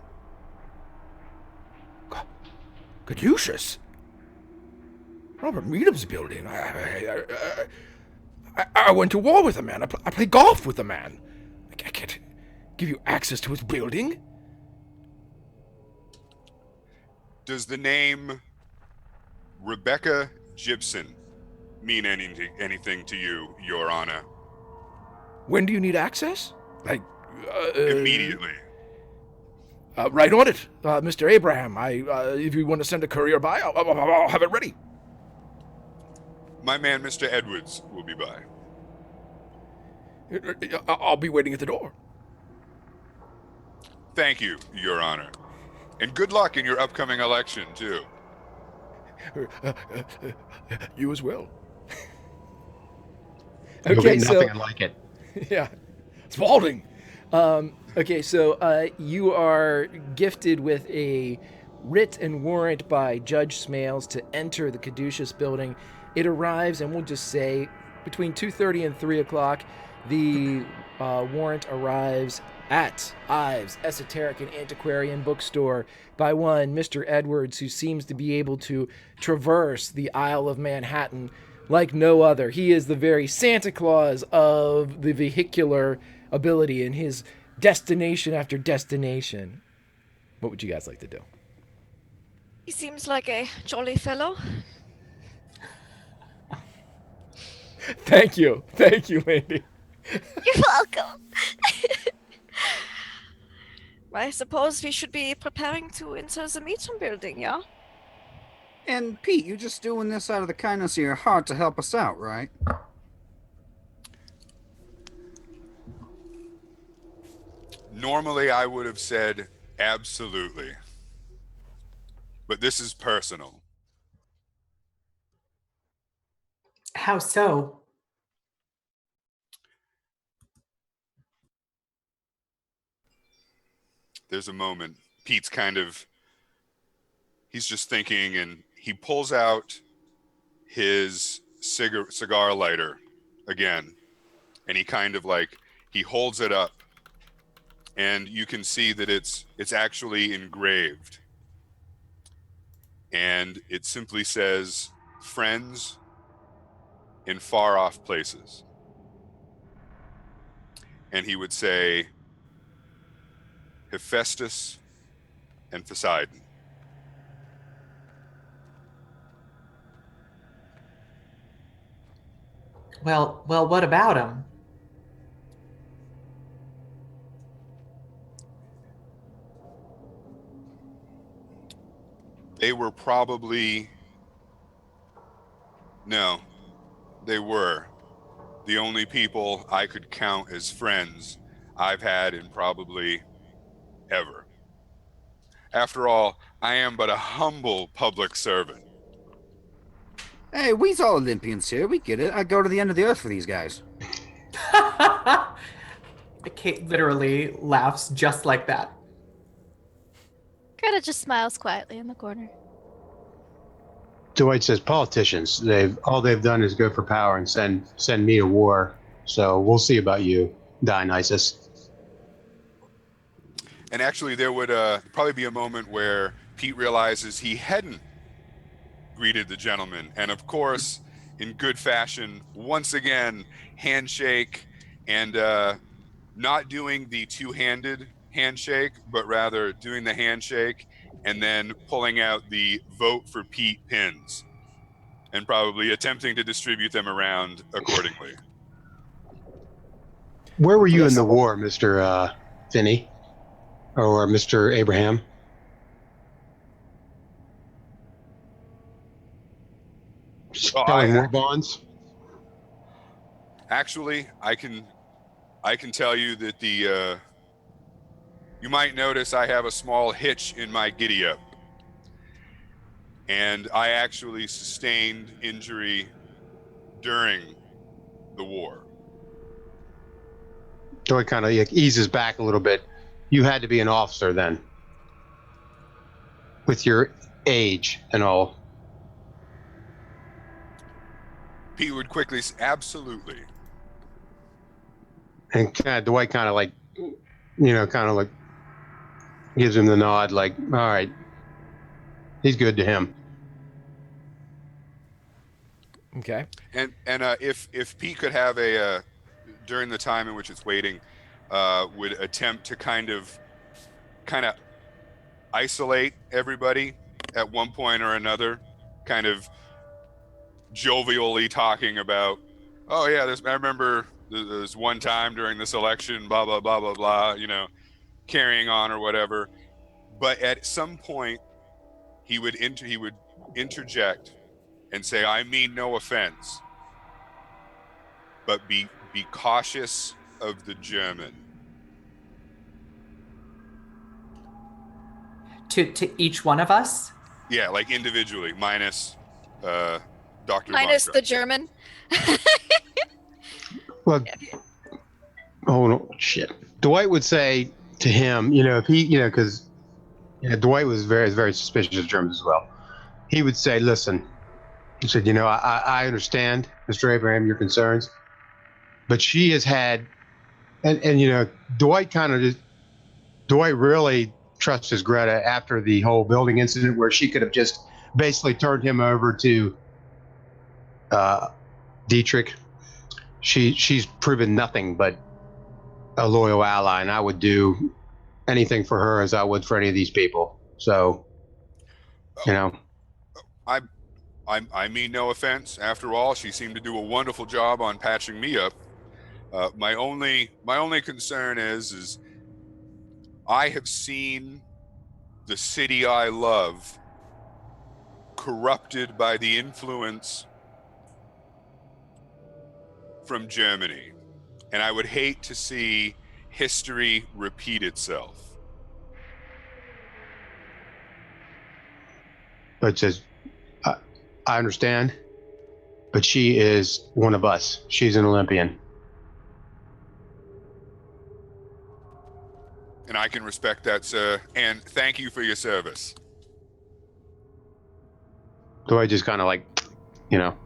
Caduceus? Robert Meadham's building. I went to war with a man. I played golf with a man. I can't give you access to his building. Does the name Rebecca Gibson mean anything to you, Your Honor? When do you need access? Like, Immediately. Right on it, Mr. Abraham. If you want to send a courier by, I'll have it ready. My man, Mr. Edwards, will be by. I'll be waiting at the door. Thank you, Your Honor. And good luck in your upcoming election, too. You as well. You'll okay, get so nothing like it. yeah. Spalding. Okay, so you are gifted with a writ and warrant by Judge Smales to enter the Caduceus building. It arrives, and we'll just say between 2:30 and 3 o'clock. The warrant arrives at Ives Esoteric and Antiquarian Bookstore by one Mr. Edwards, who seems to be able to traverse the Isle of Manhattan like no other. He is the very Santa Claus of the vehicular ability in his destination after destination. What would you guys like to do? He seems like a jolly fellow. Thank you, Andy. You're welcome. I suppose we should be preparing to enter the Meacham building, yeah? And Pete, you're just doing this out of the kindness of your heart to help us out, right? Normally, I would have said absolutely. But this is personal. How so? There's a moment. Pete's he's just thinking, and he pulls out his cigar lighter again, and he holds it up, and you can see that it's actually engraved, and it simply says friends in far off places. And he would say Hephaestus and Poseidon. Well, what about him? They were probably, no, they were the only people I could count as friends I've had in probably ever. After all, I am but a humble public servant. Hey, we's all Olympians here. We get it. I go to the end of the earth for these guys. Kate literally laughs just like that. Greta just smiles quietly in the corner. Dwight says politicians. All they've done is go for power and send me to war. So we'll see about you, Dionysus. And actually, there would probably be a moment where Pete realizes he hadn't greeted the gentleman. And of course, in good fashion, once again, handshake, and not doing the two-handed handshake, but rather doing the handshake and then pulling out the vote for Pete pins and probably attempting to distribute them around accordingly. Where were you Yes. in the war, Mr. Finney? Or Mr. Abraham? Selling war bonds? Actually, I can tell you that you might notice I have a small hitch in my giddy up. And I actually sustained injury during the war. Dwight kind of eases back a little bit. You had to be an officer then, with your age and all. Pete would quickly say, absolutely. And Dwight kind of gives him the nod, like, all right, he's good to him. Okay. And if Pete could have during the time in which it's waiting, would attempt to kind of isolate everybody at one point or another, kind of jovially talking about, oh yeah, I remember there's one time during this election, blah blah blah blah blah, carrying on or whatever. But at some point, he would interject and say, I mean no offense, but be cautious of the German. To each one of us? Yeah, like individually, minus Dr. Minus Von the German. Well, oh no, shit. Dwight would say to him, if he, because Dwight was very, very suspicious of Germans as well. He would say, listen, he said, I understand, Mr. Abraham, your concerns, but she has had, and Dwight really trusts Greta after the whole building incident where she could have just basically turned him over to Dietrich. She's proven nothing but a loyal ally, and I would do anything for her as I would for any of these people. So, I mean no offense. After all, she seemed to do a wonderful job on patching me up. My only concern is I have seen the city I love corrupted by the influence from Germany. And I would hate to see history repeat itself. But says, I understand, but she is one of us. She's an Olympian. And I can respect that, sir. And thank you for your service. So I just kind of like, you know.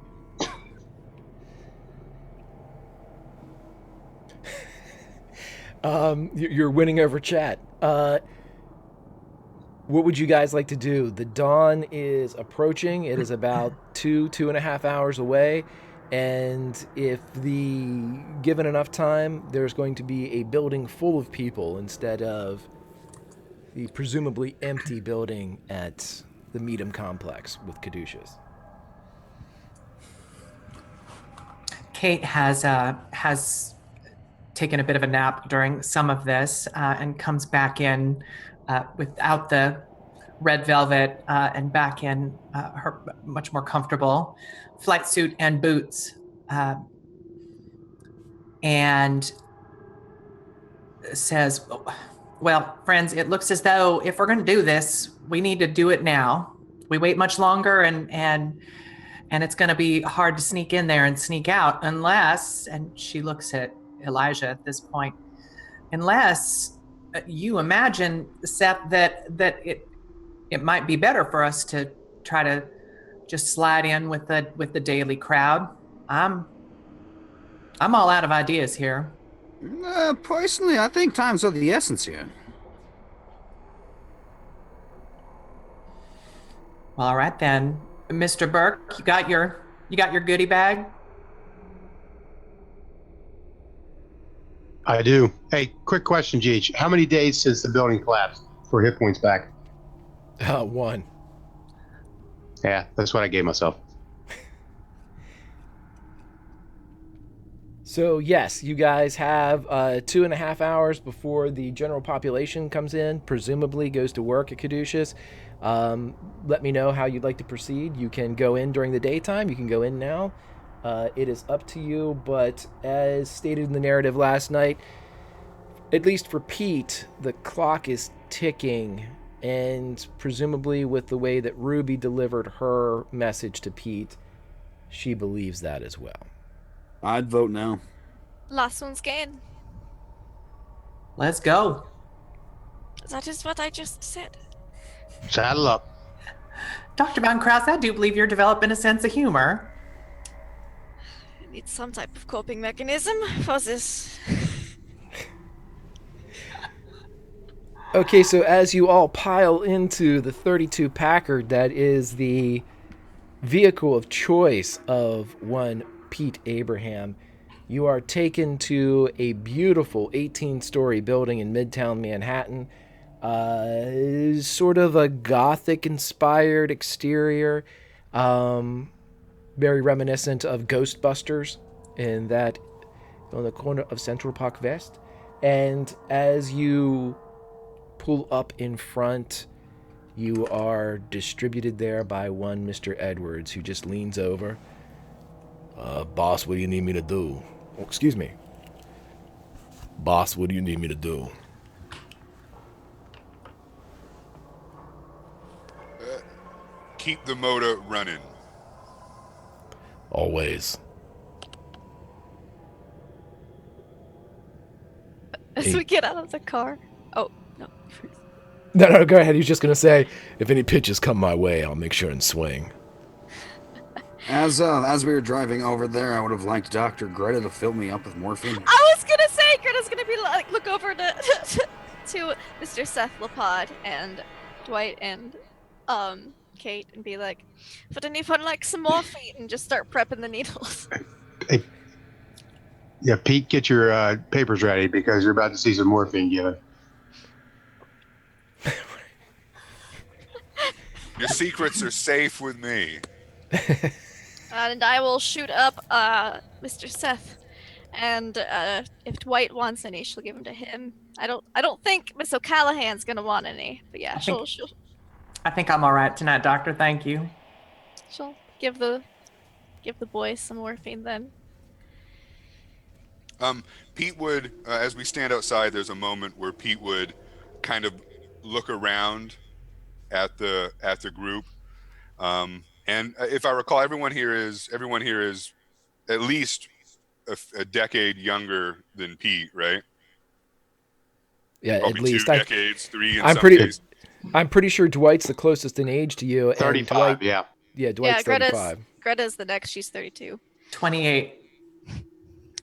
You're winning over chat. What would you guys like to do? The dawn is approaching. It is about 2.5 hours away. And if given enough time, there's going to be a building full of people instead of the presumably empty building at the Meadham complex with Caduceus. Kate has taken a bit of a nap during some of this and comes back in without the red velvet and back in her much more comfortable flight suit and boots, and says, well, friends, it looks as though if we're going to do this, we need to do it now. We wait much longer and it's going to be hard to sneak in there and sneak out unless, and she looks at Elijah at this point, unless you imagine, Seth, that it might be better for us to try to just slide in with the daily crowd. I'm all out of ideas here. Personally, I think time's of the essence here. Well, all right then, Mr. Burke, you got your goodie bag? I do. Hey, quick question, GH. How many days since the building collapsed for hit points back? 1. Yeah, that's what I gave myself. So yes, you guys have 2.5 hours before the general population comes in, presumably goes to work at Caduceus. Let me know how you'd like to proceed. You can go in during the daytime. You can go in now. It is up to you, but as stated in the narrative last night, at least for Pete, the clock is ticking, and presumably with the way that Ruby delivered her message to Pete, she believes that as well. I'd vote no. Last one's gain. Let's go. That is what I just said. Saddle up. Dr. Von Krause, I do believe you're developing a sense of humor. I need some type of coping mechanism for this. Okay, so as you all pile into the 32 Packard, that is the vehicle of choice of one Pete Abraham, you are taken to a beautiful 18-story building in Midtown Manhattan. Sort of a Gothic-inspired exterior, very reminiscent of Ghostbusters in that on the corner of Central Park West. And as you pull up in front, you are distributed there by one Mr. Edwards, who just leans over. Boss, what do you need me to do? Oh, excuse me. Boss, what do you need me to do? Keep the motor running. Always. As we get out of the car. Oh, no. No, go ahead. He's just going to say, if any pitches come my way, I'll make sure and swing. As we were driving over there, I would have liked Dr. Greta to fill me up with morphine. I was gonna say, Greta's gonna be like, look over to Mr. Cephalopod and Dwight and Kate and be like, would anyone like some morphine? And just start prepping the needles. Hey, yeah, Pete, get your papers ready because you're about to see some morphine given. Your secrets are safe with me. And I will shoot up Mr. Seth. And if Dwight wants any, she'll give them to him. I don't think Miss O'Callahan's gonna want any, but yeah, she'll. I think I'm all right tonight, Doctor. Thank you. She'll give the boy some morphine then. Pete would, as we stand outside, there's a moment where Pete would kind of look around at the group. And if I recall, everyone here is at least a decade younger than Pete, right? Yeah, Probably at least. 2 decades, 3 in I'm some pretty. cases. I'm pretty sure Dwight's the closest in age to you, and 35, Dwight. yeah. Yeah, Dwight's 35. Greta's the next. She's 32. 28.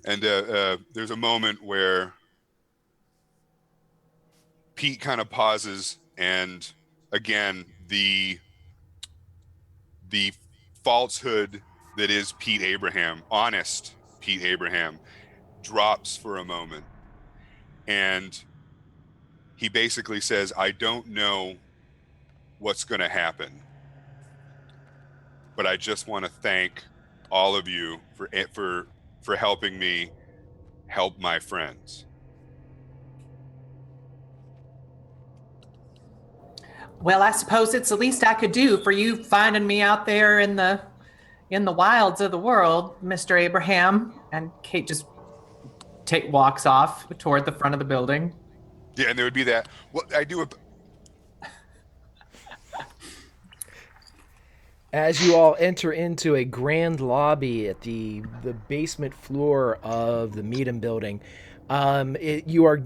And there's a moment where Pete kind of pauses, and again, the falsehood that is Pete Abraham, honest Pete Abraham, drops for a moment. And he basically says, I don't know what's going to happen, but I just want to thank all of you for helping me help my friends. Well, I suppose it's the least I could do for you finding me out there in the wilds of the world, Mr. Abraham. And Kate just walks off toward the front of the building. Yeah, and there would be that. Well, I do. As you all enter into a grand lobby at the basement floor of the Meadham building, you are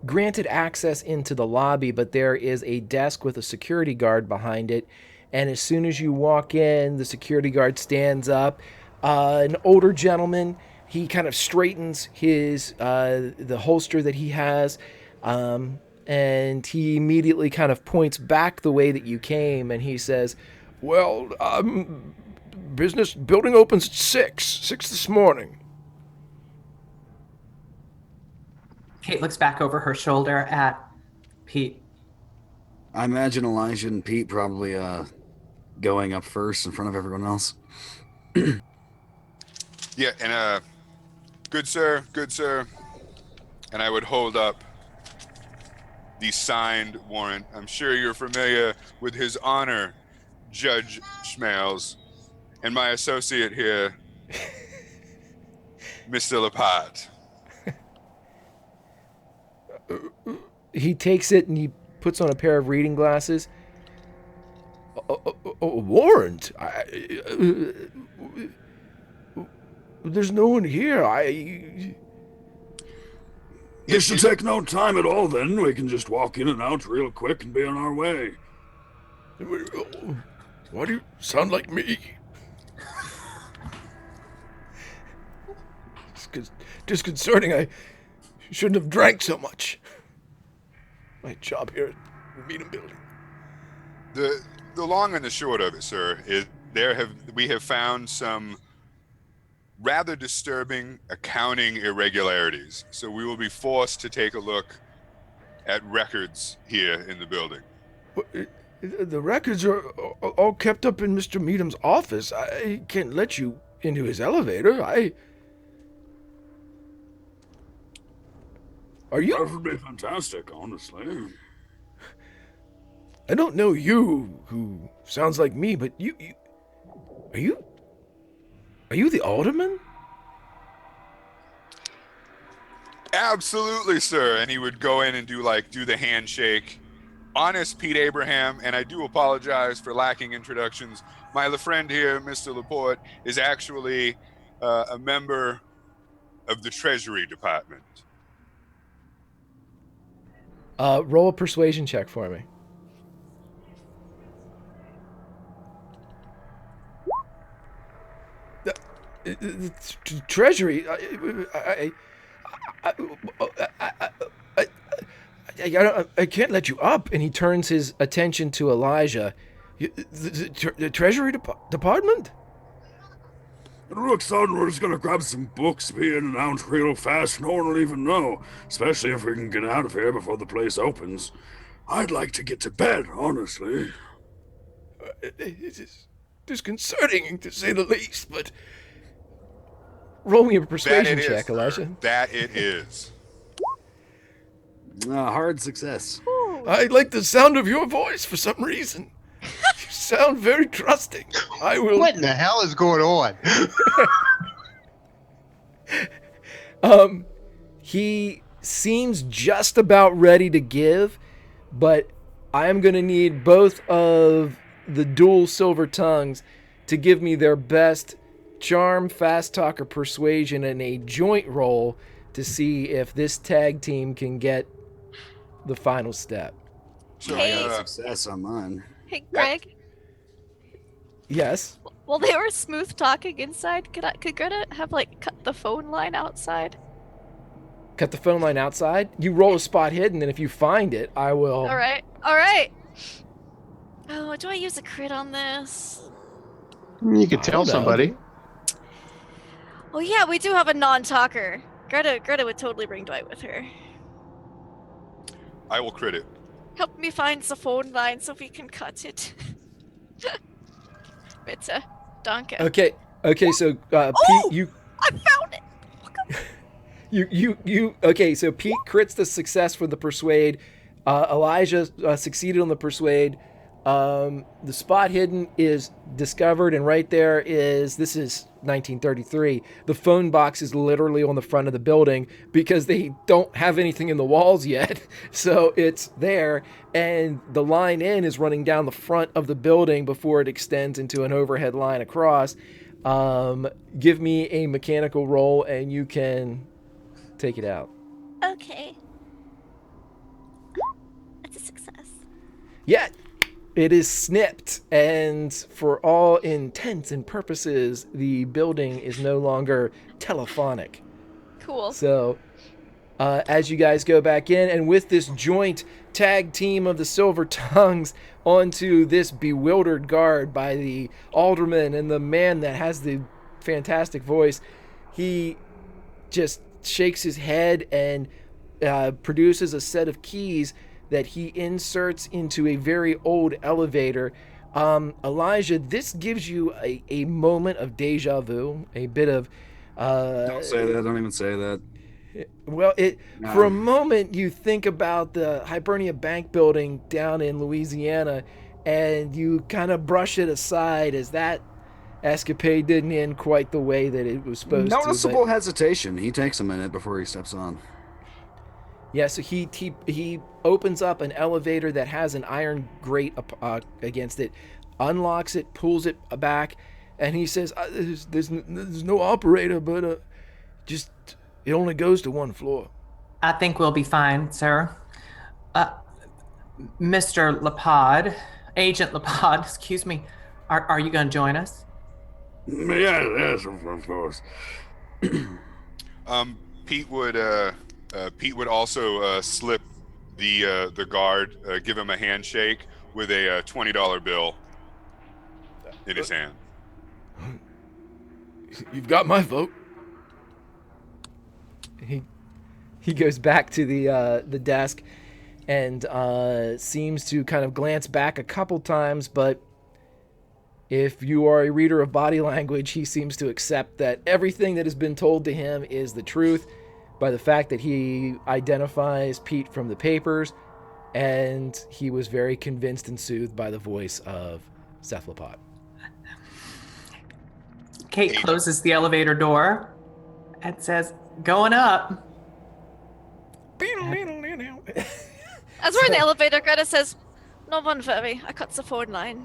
granted access into the lobby, but there is a desk with a security guard behind it. And as soon as you walk in, the security guard stands up. An older gentleman. He kind of straightens his the holster that he has, and he immediately kind of points back the way that you came, and he says, Well, business building opens at 6 this morning. Kate looks back over her shoulder at Pete. I imagine Elijah and Pete probably going up first in front of everyone else. Yeah, and good sir. And I would hold up the signed warrant. I'm sure you're familiar with His Honor, Judge Schmales, and my associate here, Mr. Lapat. he takes it and he puts on a pair of reading glasses. A warrant? There's no one here. This should take no time at all, then. We can just walk in and out real quick and be on our way. Why do you sound like me? It's disconcerting. I shouldn't have drank so much. My job here at the Meadham building. The long and the short of it, sir, is we have found some rather disturbing accounting irregularities. So we will be forced to take a look at records here in the building. The records are all kept up in Mr. Meadham's office. I can't let you into his elevator. Are you? That would be fantastic, honestly. I don't know you, who sounds like me, but are you the alderman? Absolutely, sir. And he would go in and do the handshake. Honest Pete Abraham, and I do apologize for lacking introductions. My friend here, Mr. Laporte, is actually a member of the Treasury Department. Roll a persuasion check for me. Treasury. I can't let you up. And he turns his attention to Elijah. The Treasury Department? It looks on, we're just gonna grab some books, be in and out real fast. No one will even know, especially if we can get out of here before the place opens. I'd like to get to bed, honestly. It is disconcerting, to say the least, but... Roll me a persuasion check, sir. Elijah. That it is. Hard success. I like the sound of your voice for some reason. You sound very trusting. I will. What in the hell is going on? He seems just about ready to give, but I am going to need both of the dual silver tongues to give me their best charm, fast talk, or persuasion in a joint roll to see if this tag team can get the final step. So, Hey. Success on mine. Hey, Greg. Yes? While they were smooth talking inside, could Greta have like cut the phone line outside? Cut the phone line outside. You roll a spot hidden, and if you find it, I will. All right. All right. Oh, do I use a crit on this? You could I tell don't know. somebody. Oh yeah, we do have a non-talker. Greta would totally bring Dwight with her. I will crit it. Help me find the phone line so we can cut it. Bitte. Danke. Okay. So Oh! Pete, you I found it! Okay, so Pete crits the success for the persuade. Elijah succeeded on the persuade. The spot hidden is discovered, and right there this is 1933. The phone box is literally on the front of the building because they don't have anything in the walls yet. So it's there, and the line in is running down the front of the building before it extends into an overhead line across. Give me a mechanical roll, and you can take it out. Okay. It's a success. Yeah, it is snipped, and for all intents and purposes, the building is no longer telephonic. Cool. So, as you guys go back in, and with this joint tag team of the Silver Tongues onto this bewildered guard by the alderman and the man that has the fantastic voice, he just shakes his head and produces a set of keys that he inserts into a very old elevator. Elijah, this gives you a moment of deja vu, a bit of... Don't say that. Don't even say that. Well, No. for a moment, you think about the Hibernia Bank building down in Louisiana, and you kind of brush it aside as that escapade didn't end quite the way that it was supposed Noticeable to. hesitation. He takes a minute before he steps on. Yeah, so he opens up an elevator that has an iron grate against it, unlocks it, pulls it back, and he says, "There's no operator, but just it only goes to one floor." I think we'll be fine, sir. Mr. Lapod, Agent Lapod, excuse me. Are you going to join us? Yes, of course. Pete would also slip the guard, give him a handshake with a $20 bill in his hand. You've got my vote. He goes back to the desk and seems to kind of glance back a couple times, but if you are a reader of body language, he seems to accept that everything that has been told to him is the truth by the fact that he identifies Pete from the papers, and he was very convinced and soothed by the voice of Cephalopod. Kate closes the elevator door and says, "Going up." As we're in the elevator, Greta says, "No one worry, I cut the phone line."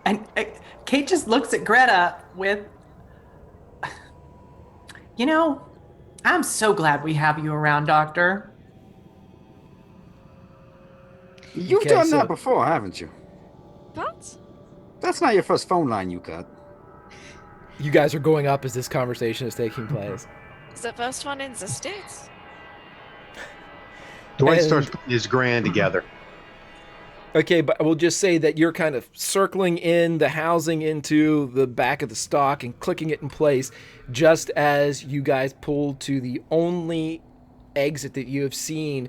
And Kate just looks at Greta with, "You know, I'm so glad we have you around, Doctor." You've Okay, done so- that before, haven't you? What? That's not your first phone line you cut. You guys are going up as this conversation is taking place. The first one in the States. Dwight And- starts putting his grand together. Okay, but we'll just say that you're kind of circling in the housing into the back of the stock and clicking it in place just as you guys pull to the only exit that you have seen,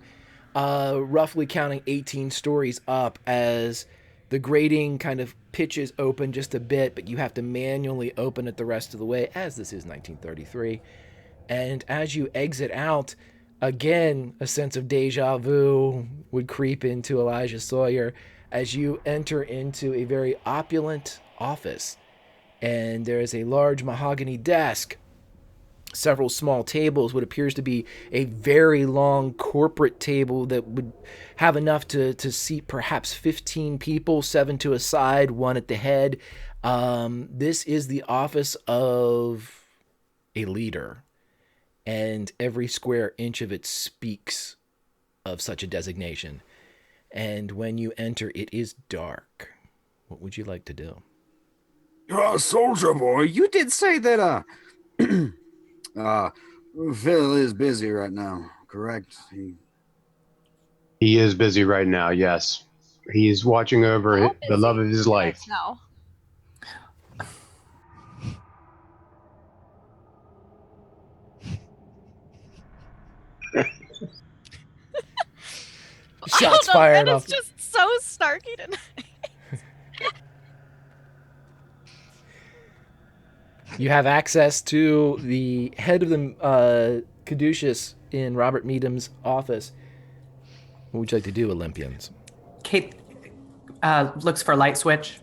roughly counting 18 stories up, as the grating kind of pitches open just a bit, but you have to manually open it the rest of the way, as this is 1933. And as you exit out, again, a sense of deja vu would creep into Elijah Sawyer as you enter into a very opulent office. And there is a large mahogany desk, several small tables, what appears to be a very long corporate table that would have enough to seat perhaps 15 people, 7 to a side, 1 at the head. This is the office of a leader, and every square inch of it speaks of such a designation. And when you enter, it is dark. What would you like to do? Soldier boy, You did say that Phil is busy right now, correct? He is busy right now, yes. He is watching over How the love of busy his you life. guys know? Shots I don't know, fired Ben off. is just so snarky tonight. You have access to the head of the caduceus in Robert Meadham's office. What would you like to do, Olympians? Kate looks for a light switch.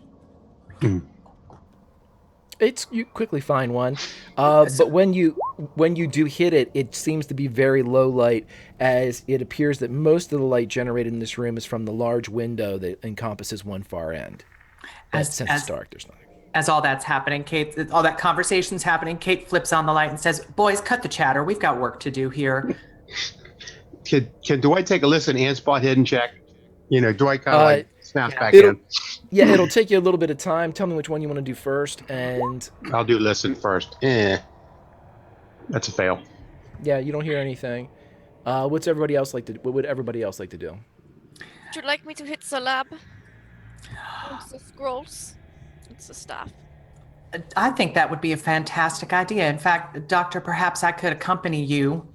You quickly find one, but when you do hit it, it seems to be very low light, as it appears that most of the light generated in this room is from the large window that encompasses one far end. But since it's dark, there's nothing. As all that's happening, all that conversation's happening, Kate flips on the light and says, "Boys, cut the chatter. We've got work to do here." Can Dwight take a listen and spot hidden check? Dwight kind of snaps back it'll, in. Yeah, it'll take you a little bit of time. Tell me which one you want to do first, and I'll do listen first. That's a fail. yeah, you don't hear anything. What would everybody else like to do? Would you like me to hit the lab? It's the scrolls. It's the staff. I think that would be a fantastic idea. In fact, Doctor, perhaps I could accompany you.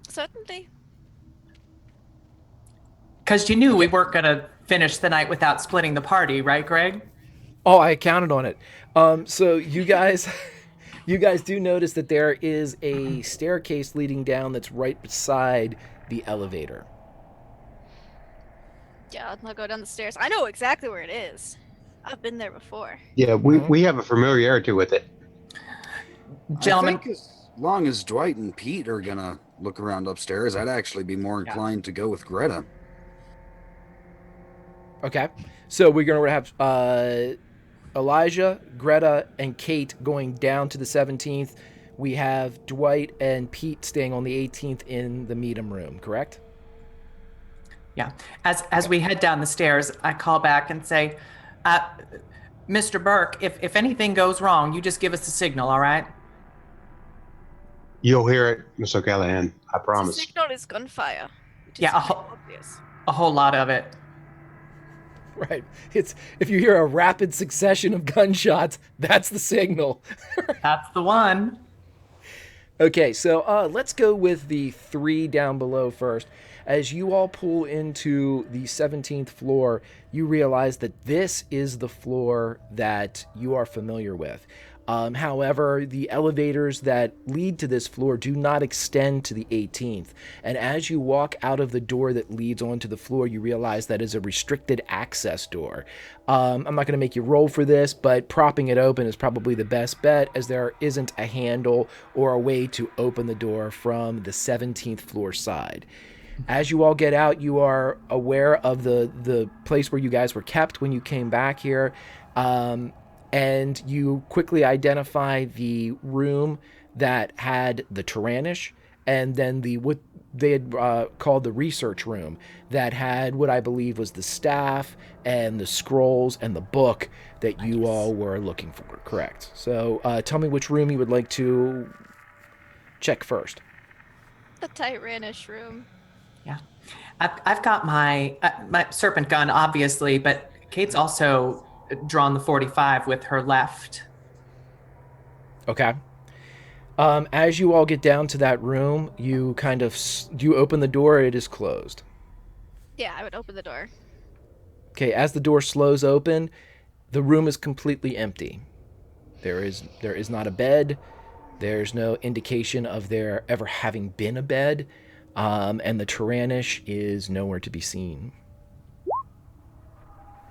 Certainly. Because you knew we weren't going to finish the night without splitting the party, right, Greg? Oh, I counted on it. So you guys, you guys do notice that there is a staircase leading down that's right beside the elevator. Yeah, I'll go down the stairs. I know exactly where it is. I've been there before. Yeah, we have a familiarity with it. Gentlemen, I think as long as Dwight and Pete are gonna look around upstairs, I'd actually be more inclined to go with Greta. Okay, so we're going to have Elijah, Greta, and Kate going down to the 17th. We have Dwight and Pete staying on the 18th in the Meadham room, correct? yeah. As we head down the stairs, I call back and say, Mr. Burke, if anything goes wrong, you just give us a signal, all right? You'll hear it, Miss O'Callahan. I promise. The signal is gunfire. Yeah, Obvious. a whole lot of it. Right. It's if you hear a rapid succession of gunshots, that's the signal. That's the one. Okay, so let's go with the 3 down below first. As you all pull into the 17th floor, you realize that this is the floor that you are familiar with. However, the elevators that lead to this floor do not extend to the 18th. And as you walk out of the door that leads onto the floor, you realize that is a restricted access door. I'm not going to make you roll for this, but propping it open is probably the best bet, as there isn't a handle or a way to open the door from the 17th floor side. As you all get out, you are aware of the place where you guys were kept when you came back here. And you quickly identify the room that had the Tyrannish, and then what they had called the research room that had what I believe was the staff and the scrolls and the book that you all were looking for. Correct. So tell me which room you would like to check first. The Tyrannish room. Yeah. I've got my serpent gun, obviously, but Kate's also drawn the 45 with her left. Okay. As you all get down to that room, you you open the door. It is closed. Yeah, I would open the door. Okay. As the door slows open, the room is completely empty. There is not a bed. There's no indication of there ever having been a bed. And the Tyrannish is nowhere to be seen.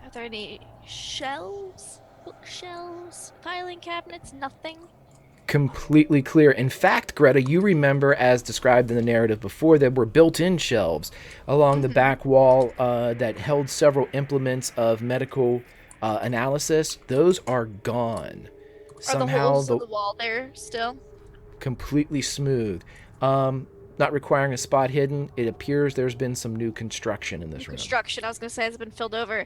Are there any shelves, bookshelves, filing cabinets? Nothing. Completely clear. In fact, Greta, you remember, as described in the narrative before, there were built-in shelves along the back wall that held several implements of medical analysis. Those are gone. Are the Somehow, holes in the wall there still? completely smooth. Not requiring a spot hidden, it appears there's been some new construction in New this room. construction, I was gonna say, has been filled over.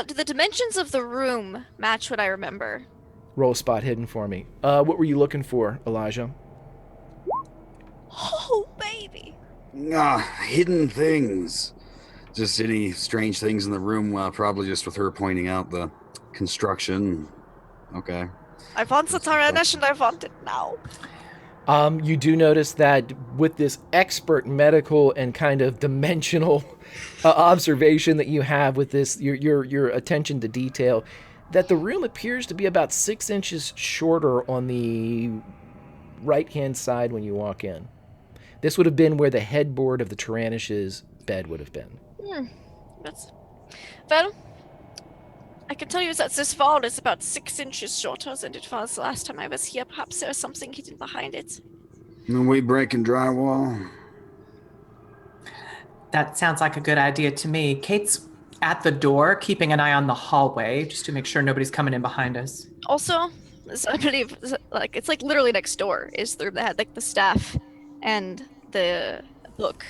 Do the dimensions of the room match what I remember? Roll spot hidden for me. What were you looking for, Elijah? Oh, baby. Hidden things. Just any strange things in the room, probably just with her pointing out the construction. Okay. I want the Tyranish and I want it now. You do notice that with this expert medical and kind of dimensional observation that you have with this, your attention to detail, that the room appears to be about 6 inches shorter on the right-hand side when you walk in. This would have been where the headboard of the Tyrannish's bed would have been. That's... Well, I can tell you that this wall is about 6 inches shorter than it was last time I was here. Perhaps there's something hidden behind it. Are we breaking drywall? That sounds like a good idea to me. Kate's at the door, keeping an eye on the hallway, just to make sure nobody's coming in behind us. Also, I believe, like, it's like literally next door is the room that had like the staff and the book.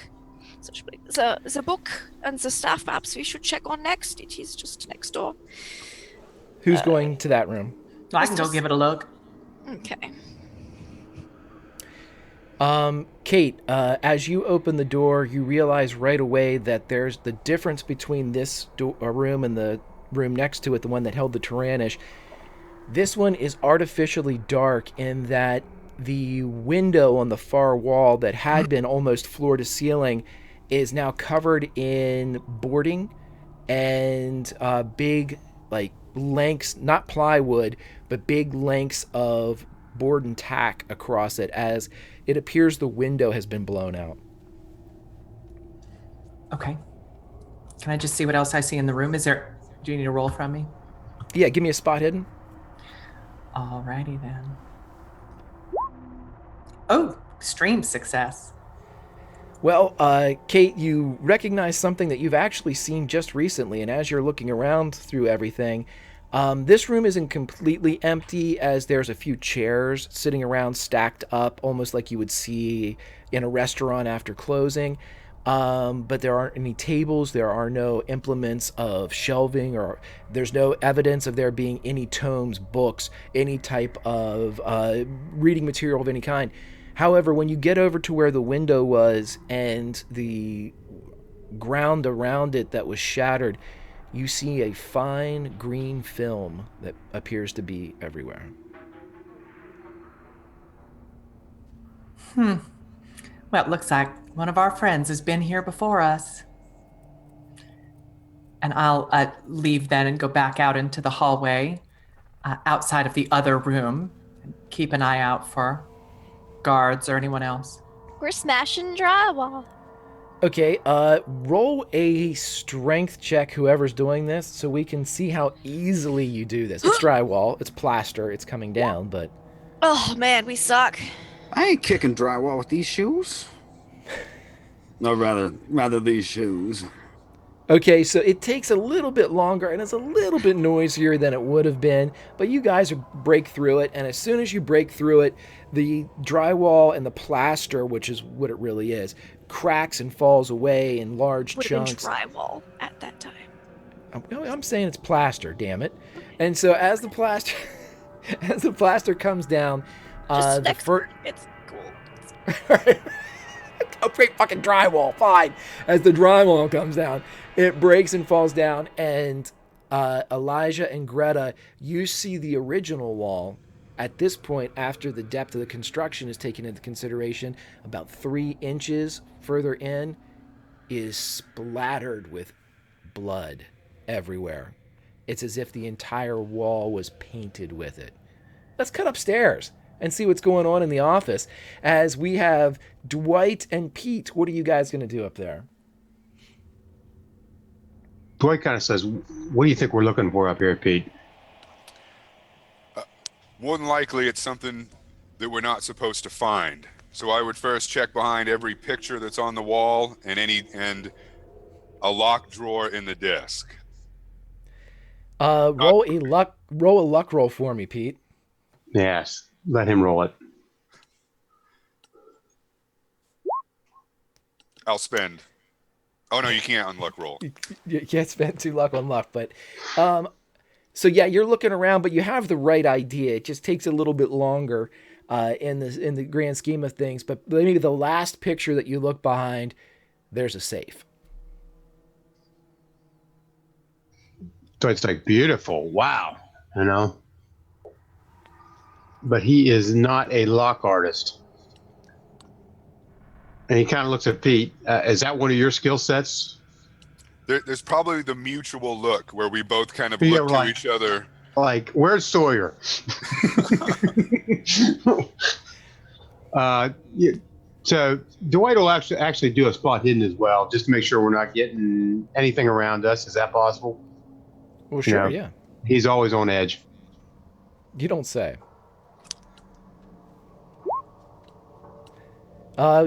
So the book and the staff maps we should check on next. It is just next door. Who's going to that room? I can go give it a look. Okay. Kate, as you open the door, you realize right away that there's the difference between this room and the room next to it, the one that held the Tyrannish. This one is artificially dark in that the window on the far wall that had been almost floor to ceiling is now covered in boarding and big, like, lengths, not plywood, but big lengths of board and tack across it, as it appears the window has been blown out. Okay. Can I just see what else I see in the room? Do you need a roll from me? Yeah, give me a spot hidden. Alrighty then. Oh, extreme success. Well, Kate, you recognize something that you've actually seen just recently, and as you're looking around through everything, this room isn't completely empty, as there's a few chairs sitting around stacked up, almost like you would see in a restaurant after closing. But there aren't any tables, there are no implements of shelving, or there's no evidence of there being any tomes, books, any type of reading material of any kind. However, when you get over to where the window was and the ground around it that was shattered, you see a fine green film that appears to be everywhere. Well, it looks like one of our friends has been here before us. And I'll leave then and go back out into the hallway outside of the other room and keep an eye out for guards or anyone else. We're smashing drywall. Okay, roll a strength check, whoever's doing this, so we can see how easily you do this. It's drywall, it's plaster, it's coming down, but... Oh man, we suck. I ain't kicking drywall with these shoes. No, rather these shoes. Okay, so it takes a little bit longer, and it's a little bit noisier than it would have been, but you guys break through it, and as soon as you break through it, the drywall and the plaster, which is what it really is, cracks and falls away in large chunks. Would have been drywall at that time. I'm saying it's plaster, damn it. And so as the plaster comes down, Just the expert. It's cool. Oh, great fucking drywall, fine. As the drywall comes down, it breaks and falls down, and Elijah and Greta, you see the original wall. At this point, after the depth of the construction is taken into consideration, about 3 inches further in, is splattered with blood everywhere. It's as if the entire wall was painted with it. Let's cut upstairs and see what's going on in the office, as we have Dwight and Pete. What are you guys going to do up there? Dwight kind of says, "What do you think we're looking for up here, Pete?" More than likely, it's something that we're not supposed to find. So I would first check behind every picture that's on the wall and a locked drawer in the desk. Roll a luck roll for me, Pete. Yes, let him roll it. I'll spend. Oh no, you can't on luck roll. You can't spend 2 luck on luck, but so yeah, you're looking around, but you have the right idea. It just takes a little bit longer in the grand scheme of things. But maybe the last picture that you look behind, there's a safe. Dwight's like, "Beautiful, wow," you know. But he is not a lock artist. And he kind of looks at Pete. Is that one of your skill sets? There's probably the mutual look where we both kind of Yeah, look to each other. Like, where's Sawyer? So Dwight will actually do a spot hidden as well, just to make sure we're not getting anything around us. Is that possible? Well, sure, yeah. He's always on edge. You don't say.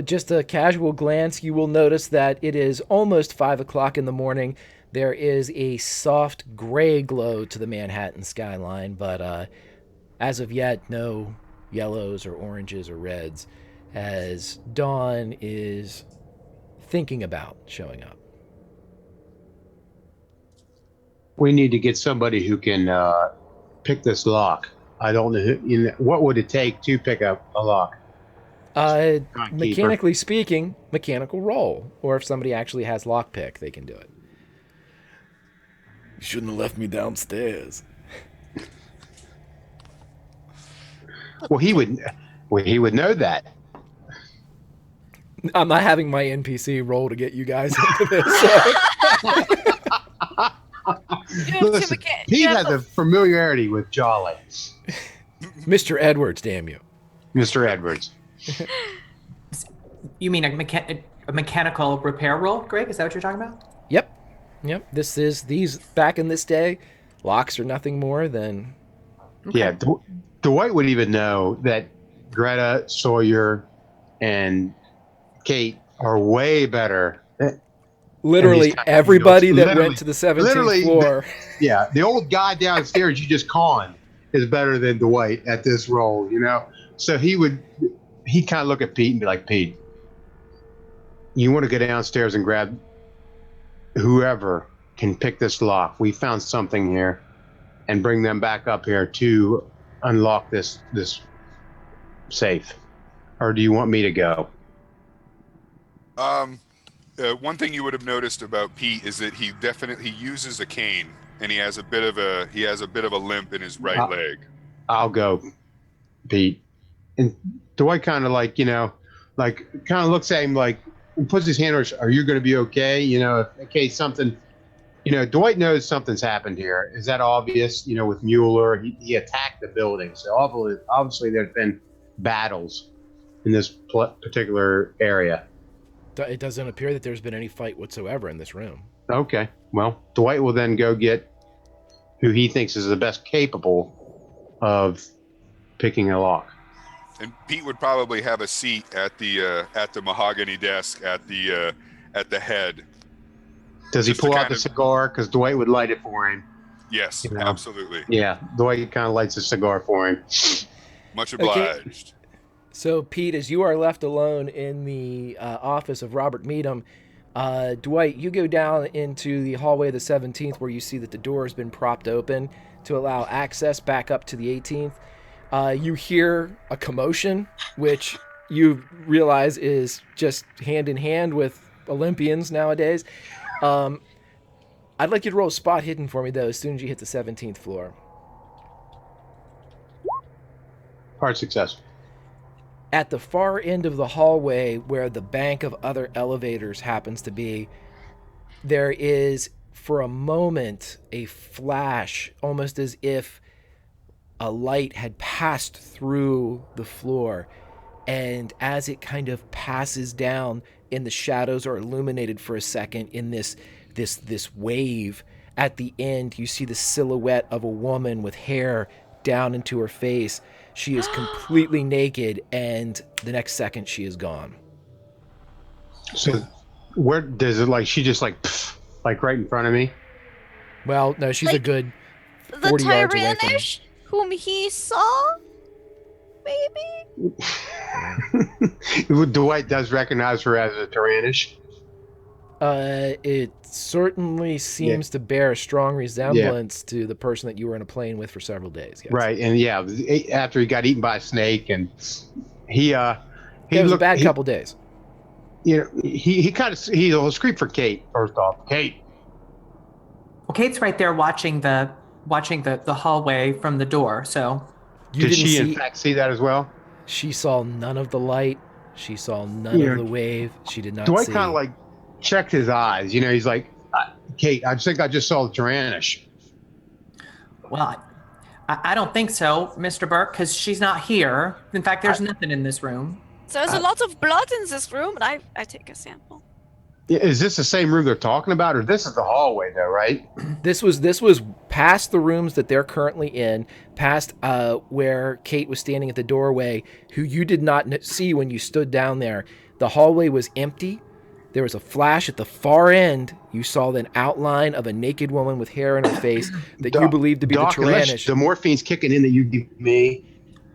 Just a casual glance, you will notice that it is almost 5 o'clock in the morning. There is a soft gray glow to the Manhattan skyline, but as of yet, no yellows or oranges or reds, as dawn is thinking about showing up. We need to get somebody who can pick this lock. I don't know. What would it take to pick up a lock? Mechanically speaking, mechanical roll. Or if somebody actually has lockpick, they can do it. You shouldn't have left me downstairs. Well, he would know that. I'm not having my NPC roll to get you guys into this. So. Listen, he had the familiarity with Jolly. Mr. Edwards, damn you. Mr. Edwards. You mean a mechanical repair roll, Greg? Is that what you're talking about? Yep. These back in this day, locks are nothing more than. Okay. Yeah, Dwight would even know that Greta, Sawyer, and Kate are way better. Literally everybody that went to the 17th floor. The old guy downstairs you just conned is better than Dwight at this role, you know? So he'd kind of look at Pete and be like, "Pete, you want to go downstairs and grab whoever can pick this lock. We found something here, and bring them back up here to unlock this safe. Or do you want me to go?" One thing you would have noticed about Pete is that he definitely uses a cane, and he has a bit of a limp in his right leg. I'll go, Pete. And Dwight kind of kind of looks at him like, and puts his hand on, "Are you going to be okay? You know, in case something, Dwight knows something's happened here. Is that obvious? With Mueller, he attacked the building. So obviously there's been battles in this particular area." It doesn't appear that there's been any fight whatsoever in this room. Okay. Well, Dwight will then go get who he thinks is the best capable of picking a lock. And Pete would probably have a seat at the mahogany desk at the head. Does he pull out the cigar? Because Dwight would light it for him. Yes, absolutely. Yeah, Dwight kind of lights a cigar for him. Much obliged. Okay. So, Pete, as you are left alone in the office of Robert Meadham, Dwight, you go down into the hallway of the 17th where you see that the door has been propped open to allow access back up to the 18th. You hear a commotion, which you realize is just hand in hand with Olympians nowadays. I'd like you to roll a spot hidden for me, though, as soon as you hit the 17th floor. Hard success. At the far end of the hallway where the bank of other elevators happens to be, there is, for a moment, a flash, almost as if a light had passed through the floor. And as it kind of passes down and the shadows are illuminated for a second in this this wave. At the end, you see the silhouette of a woman with hair down into her face. She is completely naked, and the next second she is gone. So where does it like she just like pff, like right in front of me? Well, no, she's a Like, good The 40 yards away from you. Tyrannish, whom he saw, maybe? Dwight does recognize her as a Tyrannish. It certainly seems to bear a strong resemblance to the person that you were in a plane with for several days. Yes. Right, and yeah, after he got eaten by a snake, and he It was a bad couple days. He kind of he was scream for Kate first off. Kate. Well, Kate's right there watching the hallway from the door. So Did she in fact see that as well? She saw none of the light. She saw none of the wave. She did not Dwight see. kind of like checked his eyes. He's like, Kate, I think I just saw the Tyrannish. Well, I don't think so, Mr. Burke, because she's not here. In fact, there's nothing in this room. So there's a lot of blood in this room, and I take a sample. Is this the same room they're talking about, or this is the hallway though, right? This was past the rooms that they're currently in, past where Kate was standing at the doorway, who you did not see when you stood down there. The hallway was empty. There was a flash at the far end. You saw an outline of a naked woman with hair in her face that you believed to be Doc, the Tyrannish. The morphine's kicking in that you gave me.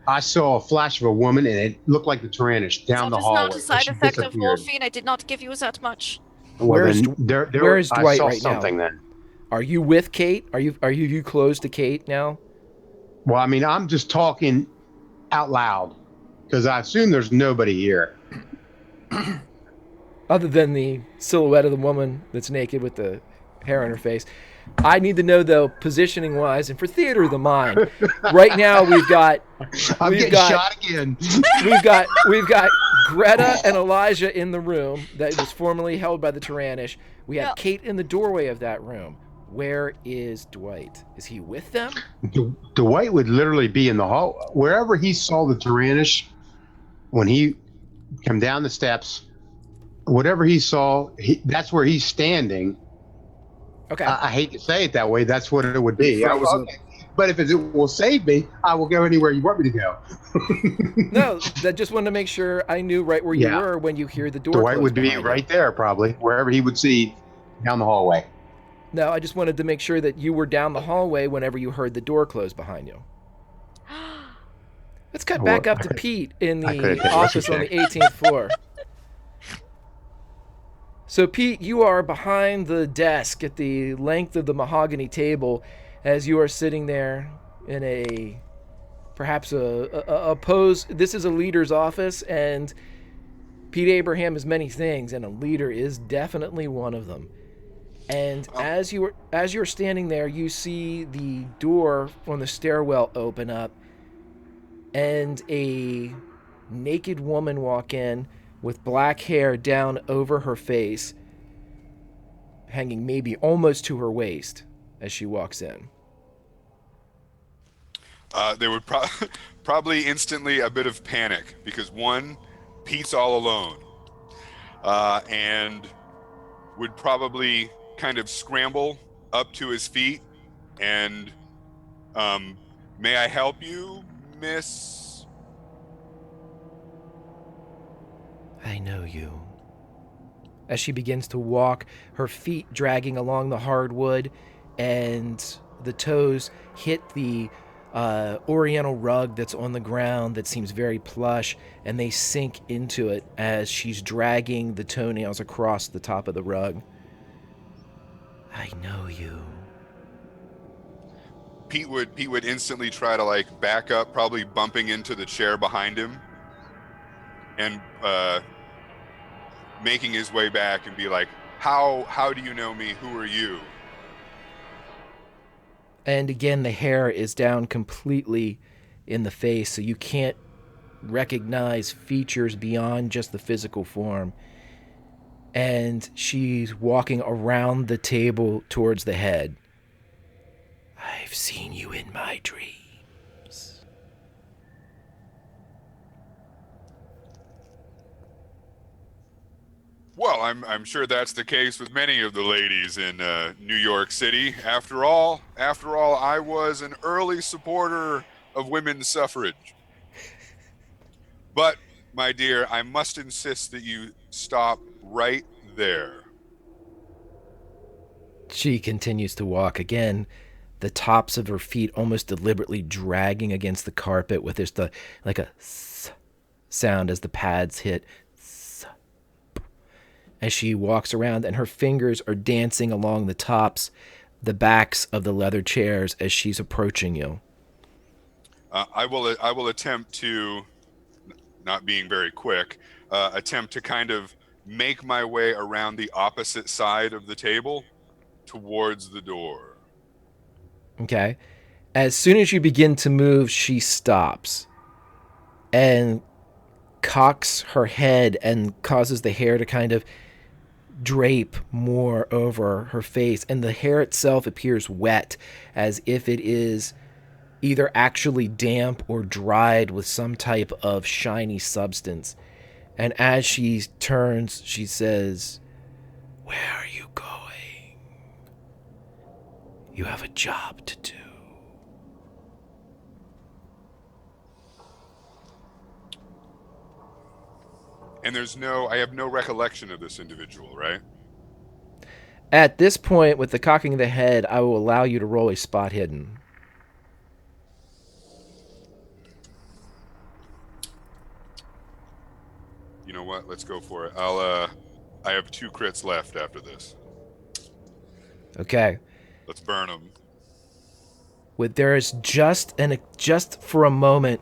I saw a flash of a woman, and it looked like the Tyrannish down the hallway. That is not a side effect of morphine. I did not give you that much. Well, where is Dwight I saw right something now? Then. Are you with Kate? Are you close to Kate now? Well, I mean, I'm just talking out loud because I assume there's nobody here. Other than the silhouette of the woman that's naked with the hair on her face. I need to know, though, positioning wise, and for theater of the mind, right now we've got shot again. we've got Greta and Elijah in the room that was formerly held by the Tyrannish. We have Kate in the doorway of that room. Where is Dwight? Is he with them? Dwight would literally be in the hall wherever he saw the Tyrannish when he came down the steps. Whatever he saw, that's where he's standing. Okay. I hate to say it that way. That's what it would be. But if it will save me, I will go anywhere you want me to go. No, I just wanted to make sure I knew right where you were when you hear the door. Dwight would be right there, probably, wherever he would see down the hallway. No, I just wanted to make sure that you were down the hallway whenever you heard the door close behind you. Let's cut back up to Pete in the office on the 18th floor. So, Pete, you are behind the desk at the length of the mahogany table as you are sitting there in perhaps a pose. This is a leader's office, and Pete Abraham is many things, and a leader is definitely one of them. And as you're standing there, you see the door on the stairwell open up, and a naked woman walk in with black hair down over her face, hanging maybe almost to her waist as she walks in. There would probably instantly a bit of panic because one, Pete's all alone, and would probably kind of scramble up to his feet and, may I help you, Miss? I know you. As she begins to walk, her feet dragging along the hardwood, and the toes hit the oriental rug that's on the ground that seems very plush, and they sink into it as she's dragging the toenails across the top of the rug. I know you. Pete would instantly try to like back up, probably bumping into the chair behind him, and making his way back and be like, how do you know me? Who are you? And again, the hair is down completely in the face, so you can't recognize features beyond just the physical form. And she's walking around the table towards the head. I've seen you in my dreams. Well, I'm sure that's the case with many of the ladies in New York City. After all, I was an early supporter of women's suffrage. But, my dear, I must insist that you stop right there. She continues to walk again, the tops of her feet almost deliberately dragging against the carpet with just like a sound as the pads hit. As she walks around, and her fingers are dancing along the backs of the leather chairs as she's approaching you. I will attempt to, not being very quick, attempt to kind of make my way around the opposite side of the table towards the door. Okay. As soon as you begin to move, she stops and cocks her head and causes the hair to kind of drape more over her face, and the hair itself appears wet, as if it is either actually damp or dried with some type of shiny substance. And as she turns, she says, "Where are you going? You have a job to do." And I have no recollection of this individual, right? At this point, with the cocking of the head, I will allow you to roll a spot hidden. You know what? Let's go for it. I have 2 crits left after this. Okay. Let's burn them. There is just for a moment,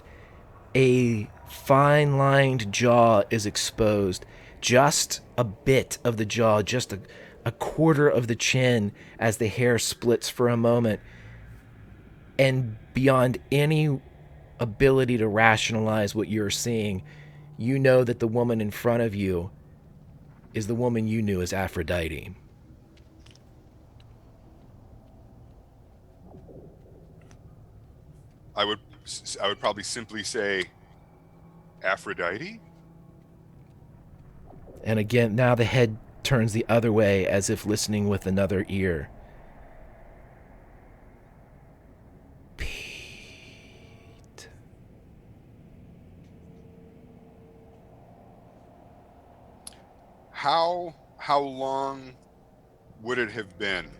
a fine-lined jaw is exposed. Just a bit of the jaw, just a quarter of the chin as the hair splits for a moment. And beyond any ability to rationalize what you're seeing, you know that the woman in front of you is the woman you knew as Aphrodite. I would probably simply say Aphrodite. And again, now the head turns the other way as if listening with another ear. Pete. How long would it have been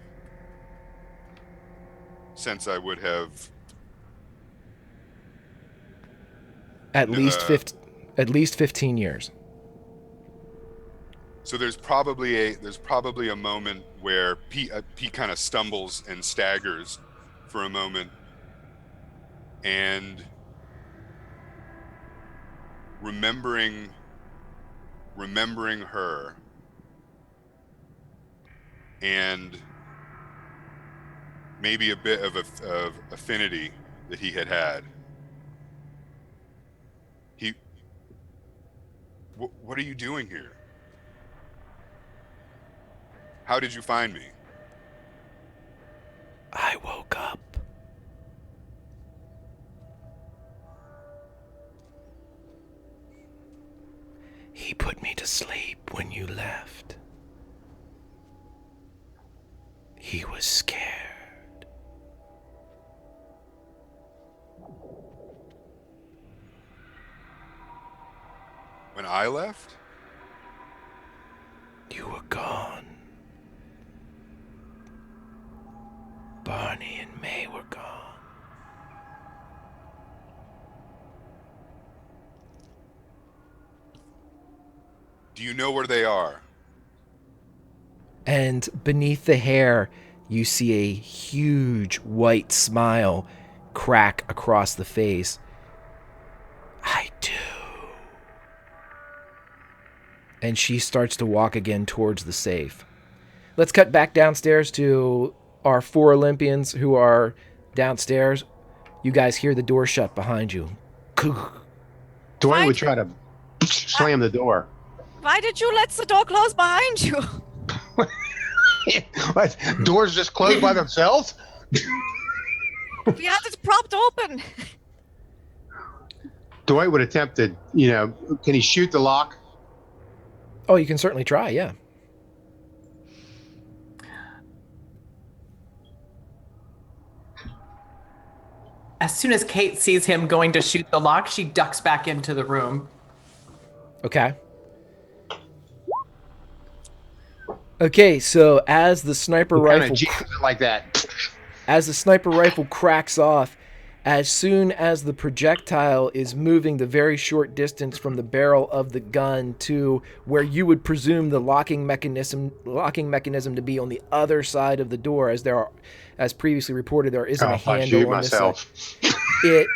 since I would have At least 15 years. So there's probably a moment where Pete kind of stumbles and staggers for a moment, and remembering her and maybe a bit of affinity that he had. What are you doing here? How did you find me? I woke up. He put me to sleep when you left. He was scared. When I left? You were gone. Barney and May were gone. Do you know where they are? And beneath the hair, you see a huge white smile crack across the face. I do. And she starts to walk again towards the safe. Let's cut back downstairs to our 4 Olympians who are downstairs. You guys hear the door shut behind you. Dwayne would try to slam the door. Why did you let the door close behind you? What? Doors just close by themselves? We had it propped open. Dwight would attempt to, can he shoot the lock? Oh, you can certainly try, yeah. As soon as Kate sees him going to shoot the lock, she ducks back into the room. Okay. Okay, so as the sniper rifle like that. as the sniper rifle cracks off, as soon as the projectile is moving the very short distance from the barrel of the gun to where you would presume the locking mechanism to be on the other side of the door, as previously reported, there isn't a handle on this side.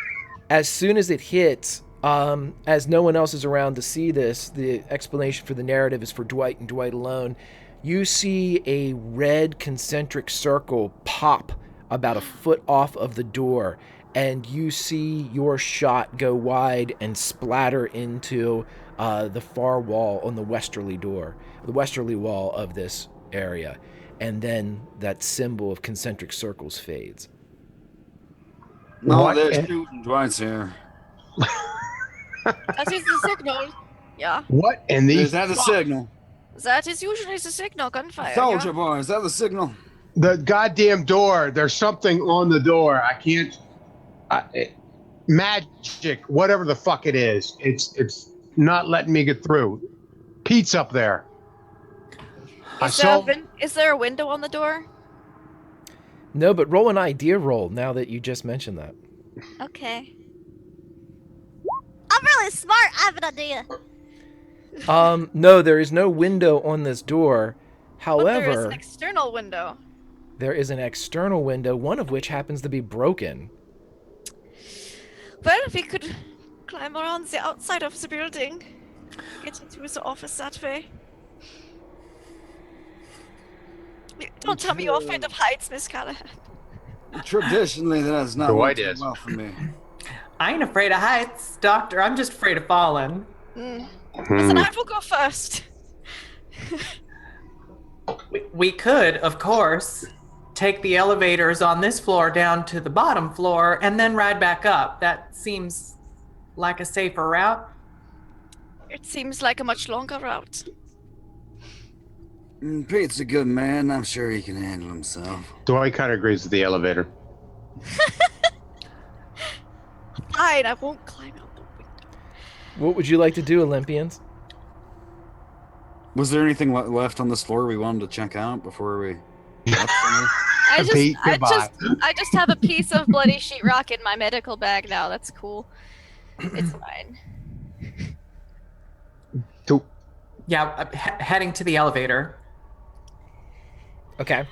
As soon as it hits, as no one else is around to see this, the explanation for the narrative is for Dwight and Dwight alone. You see a red concentric circle pop about a foot off of the door, and you see your shot go wide and splatter into the far wall on the westerly wall of this area. And then that symbol of concentric circles fades. No, they're shooting Dwight's here. That is the signal. Yeah. What in the... Is that the signal? That is usually the signal. Gunfire. Soldier boy, is that the signal? The goddamn door. There's something on the door. I can't... magic, whatever the fuck it is. It's not letting me get through. Pete's up there. Is there a window on the door? No, but roll an idea roll now that you just mentioned that. Okay. I'm really smart. I have an idea. No, there is no window on this door. However, but there is an external window. There is an external window, one of which happens to be broken. Well, we could climb around the outside of the building, get into his office that way. Don't tell me you're afraid of heights, Miss Callahan. Traditionally, that has not worked well for me. I ain't afraid of heights, Doctor. I'm just afraid of falling. Listen, I will go first. We could, of course, take the elevators on this floor down to the bottom floor and then ride back up. That seems like a safer route. It seems like a much longer route. Pete's a good man. I'm sure he can handle himself. Dwight kind of agrees with the elevator. Fine, I won't climb out the window. What would you like to do, Olympians? Was there anything left on this floor we wanted to check out before we left? I just have a piece of bloody sheetrock in my medical bag now. That's cool. It's fine. Yeah, heading to the elevator. Okay.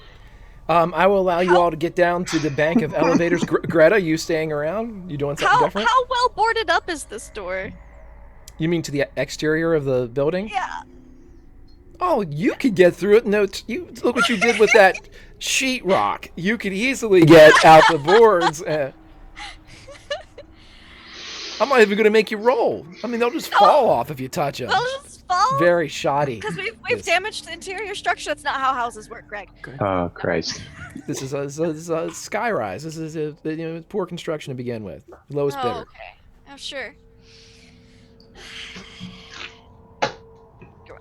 I will allow you all to get down to the bank of elevators. Greta, you staying around? You doing something different? How well boarded up is this door? You mean to the exterior of the building? Yeah. Oh, you could get through it. No, you look what you did with that sheetrock. You could easily get out the boards. I'm not even going to make you roll. I mean, they'll just fall off if you touch them. They'll just fall? Very shoddy. Because we've damaged the interior structure. That's not how houses work, Greg. Oh, Christ. This is a sky rise. This is poor construction to begin with. Lowest bidder. Okay. Oh, sure.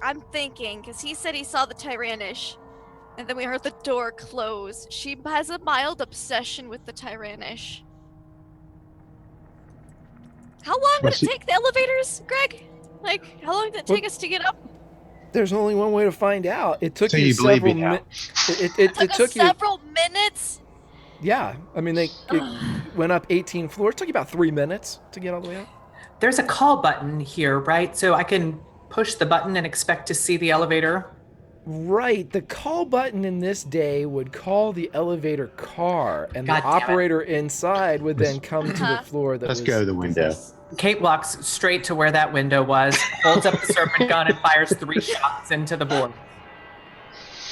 I'm thinking, because he said he saw the Tyrannish, and then we heard the door close. She has a mild obsession with the Tyrannish. How long would it take the elevators, Greg? Like, how long did it take us to get up? There's only one way to find out. It took you several minutes. It took several minutes? Yeah. I mean, it went up 18 floors. It took you about 3 minutes to get all the way up. There's a call button here, right? So I can push the button and expect to see the elevator? Right. The call button in this day would call the elevator car, and the operator inside would then come to the floor that Let's go to the window. Kate walks straight to where that window was, holds up the serpent gun, and fires 3 shots into the board.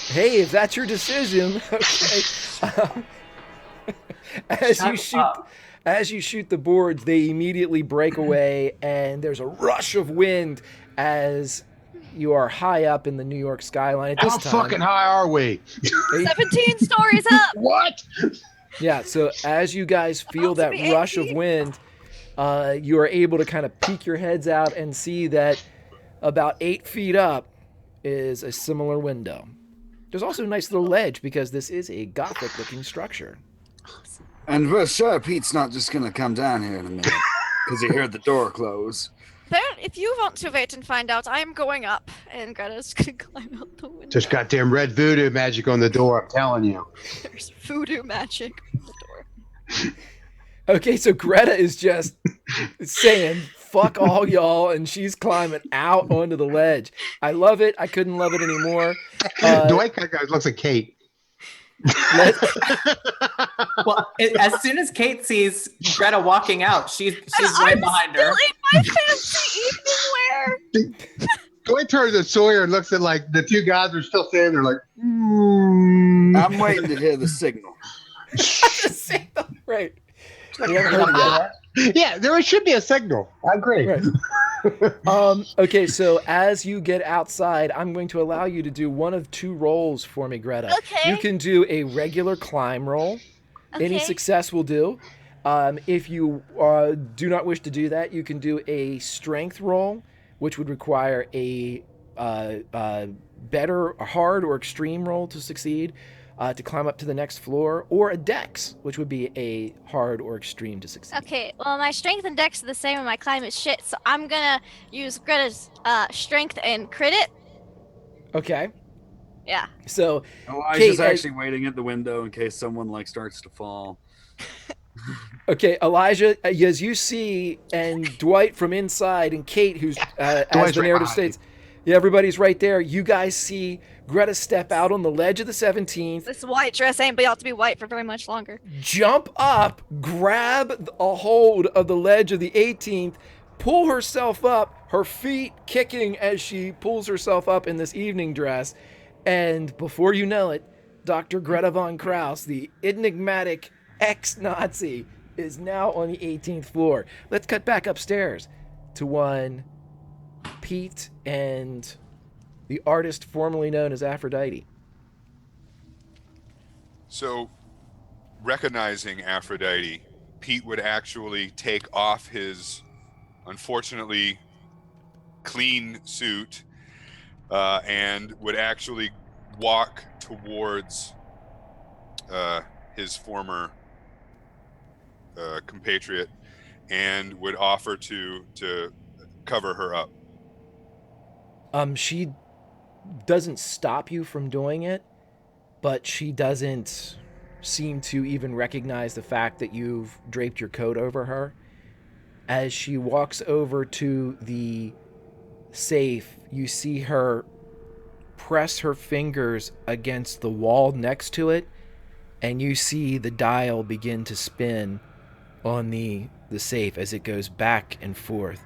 Hey, if that's your decision, okay. As you shoot the boards, they immediately break away, and there's a rush of wind as you are high up in the New York skyline. How fucking high are we? 17 stories up. What? Yeah, so as you guys feel that rush of wind, you are able to kind of peek your heads out and see that about 8 feet up, is a similar window. There's also a nice little ledge because this is a Gothic-looking structure. And we're sure Pete's not just gonna come down here in a minute because he heard the door close. Then, if you want to wait and find out, I'm going up, and Greta's gonna climb out the window. Just goddamn red voodoo magic on the door, I'm telling you. There's voodoo magic on the door. Okay, so Greta is just saying, fuck all y'all, and she's climbing out onto the ledge. I love it. I couldn't love it anymore. Dwight kind of looks like Kate. Well, as soon as Kate sees Greta walking out, she's right behind her. I'm still in my fancy evening wear. Dwight turns to Sawyer and looks at like the two guys are still standing there like, I'm waiting to hear the signal. Right. We haven't heard it yet. yeah, there should be a signal. I agree. Right. Okay, so as you get outside, I'm going to allow you to do one of two rolls for me, Greta. Okay. You can do a regular climb roll. Okay. Any success will do. If you do not wish to do that, you can do a strength roll, which would require a better, hard, or extreme roll to succeed. To climb up to the next floor, or a dex, which would be a hard or extreme to succeed. Okay, well, my strength and dex are the same, and my climb is shit, so I'm gonna use Greta's strength and crit it. Okay. Yeah. So Elijah's Kate, actually waiting at the window in case someone like starts to fall. Okay, Elijah, as you see, and Dwight from inside, and Kate, who's as the narrative states, yeah, everybody's right there. You guys see Greta step out on the ledge of the 17th. This white dress ain't be ought to be white for very much longer. Jump up, grab a hold of the ledge of the 18th, pull herself up, her feet kicking as she pulls herself up in this evening dress, and before you know it, Dr. Greta von Krauss, the enigmatic ex-Nazi, is now on the 18th floor. Let's cut back upstairs to one Pete and the artist formerly known as Aphrodite. So, recognizing Aphrodite, Pete would actually take off his, unfortunately, clean suit and would actually walk towards his former compatriot and would offer to cover her up. She doesn't stop you from doing it, but she doesn't seem to even recognize the fact that you've draped your coat over her. As she walks over to the safe, you see her press her fingers against the wall next to it, and you see the dial begin to spin on the safe as it goes back and forth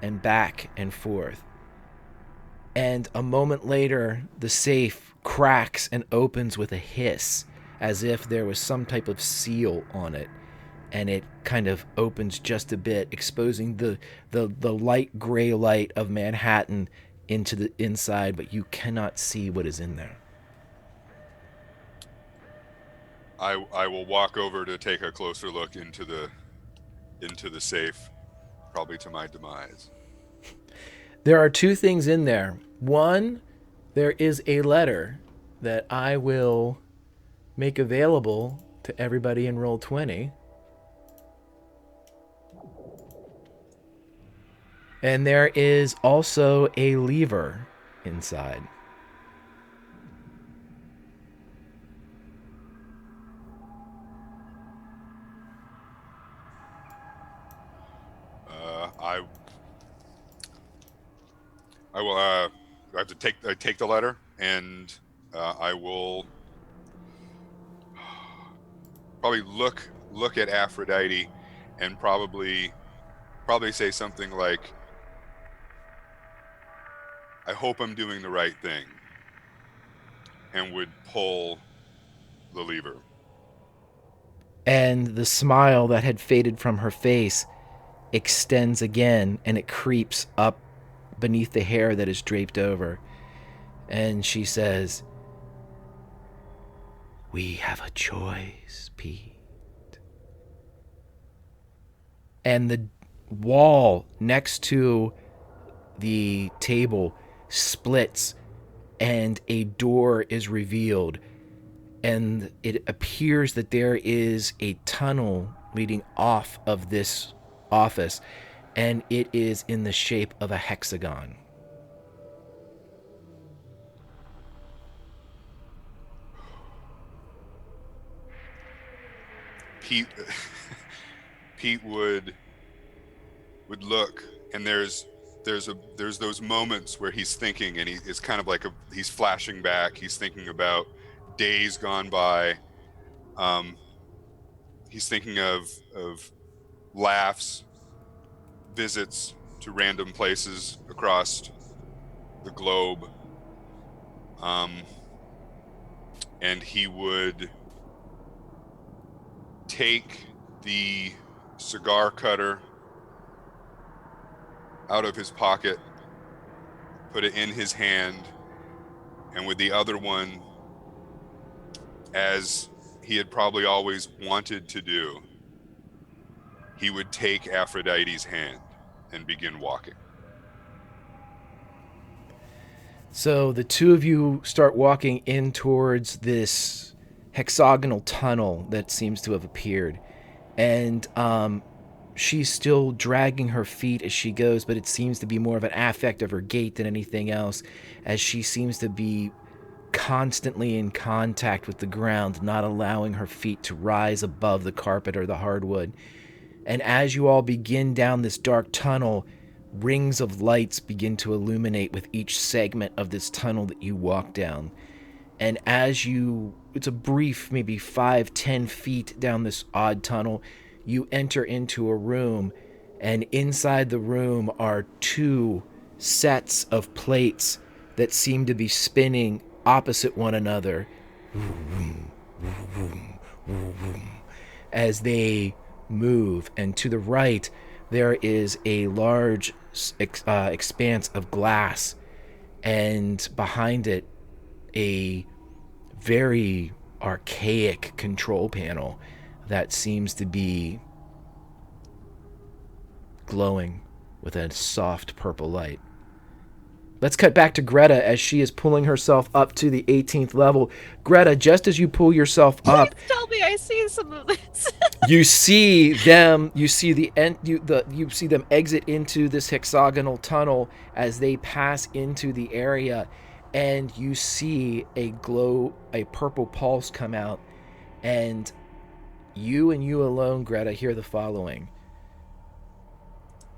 and back and forth. And a moment later, the safe cracks and opens with a hiss, as if there was some type of seal on it. And it kind of opens just a bit, exposing the light gray light of Manhattan into the inside, but you cannot see what is in there. I will walk over to take a closer look into the safe, probably to my demise. There are two things in there. One, there is a letter that I will make available to everybody in Roll20. And there is also a lever inside. I will. I have to take the letter, and I will probably look at Aphrodite, and probably say something like, "I hope I'm doing the right thing," and would pull the lever. And the smile that had faded from her face extends again, and it creeps up beneath the hair that is draped over. And she says, "We have a choice, Pete." And the wall next to the table splits, and a door is revealed, and it appears that there is a tunnel leading off of this office, and it is in the shape of a hexagon. Pete Pete would look, and there's those moments where he's thinking, and it's kind of like he's flashing back. He's thinking about days gone by. He's thinking of laughs, visits to random places across the globe. And he would take the cigar cutter out of his pocket, put it in his hand, and with the other one, as he had probably always wanted to do, he would take Aphrodite's hand and begin walking. So the two of you start walking in towards this hexagonal tunnel that seems to have appeared. And she's still dragging her feet as she goes, but it seems to be more of an affect of her gait than anything else, as she seems to be constantly in contact with the ground, not allowing her feet to rise above the carpet or the hardwood. And as you all begin down this dark tunnel, rings of lights begin to illuminate with each segment of this tunnel that you walk down. And as it's a brief, maybe 5-10 feet down this odd tunnel, you enter into a room, and inside the room are two sets of plates that seem to be spinning opposite one another as they move. And to the right, there is a large expanse of glass, and behind it, a very archaic control panel that seems to be glowing with a soft purple light. Let's cut back to Greta as she is pulling herself up to the 18th level. Greta, just as you pull yourself up, Please tell me I see some of this. you see them. You see you see them exit into this hexagonal tunnel as they pass into the area, and you see a purple pulse come out, and you alone, Greta, hear the following.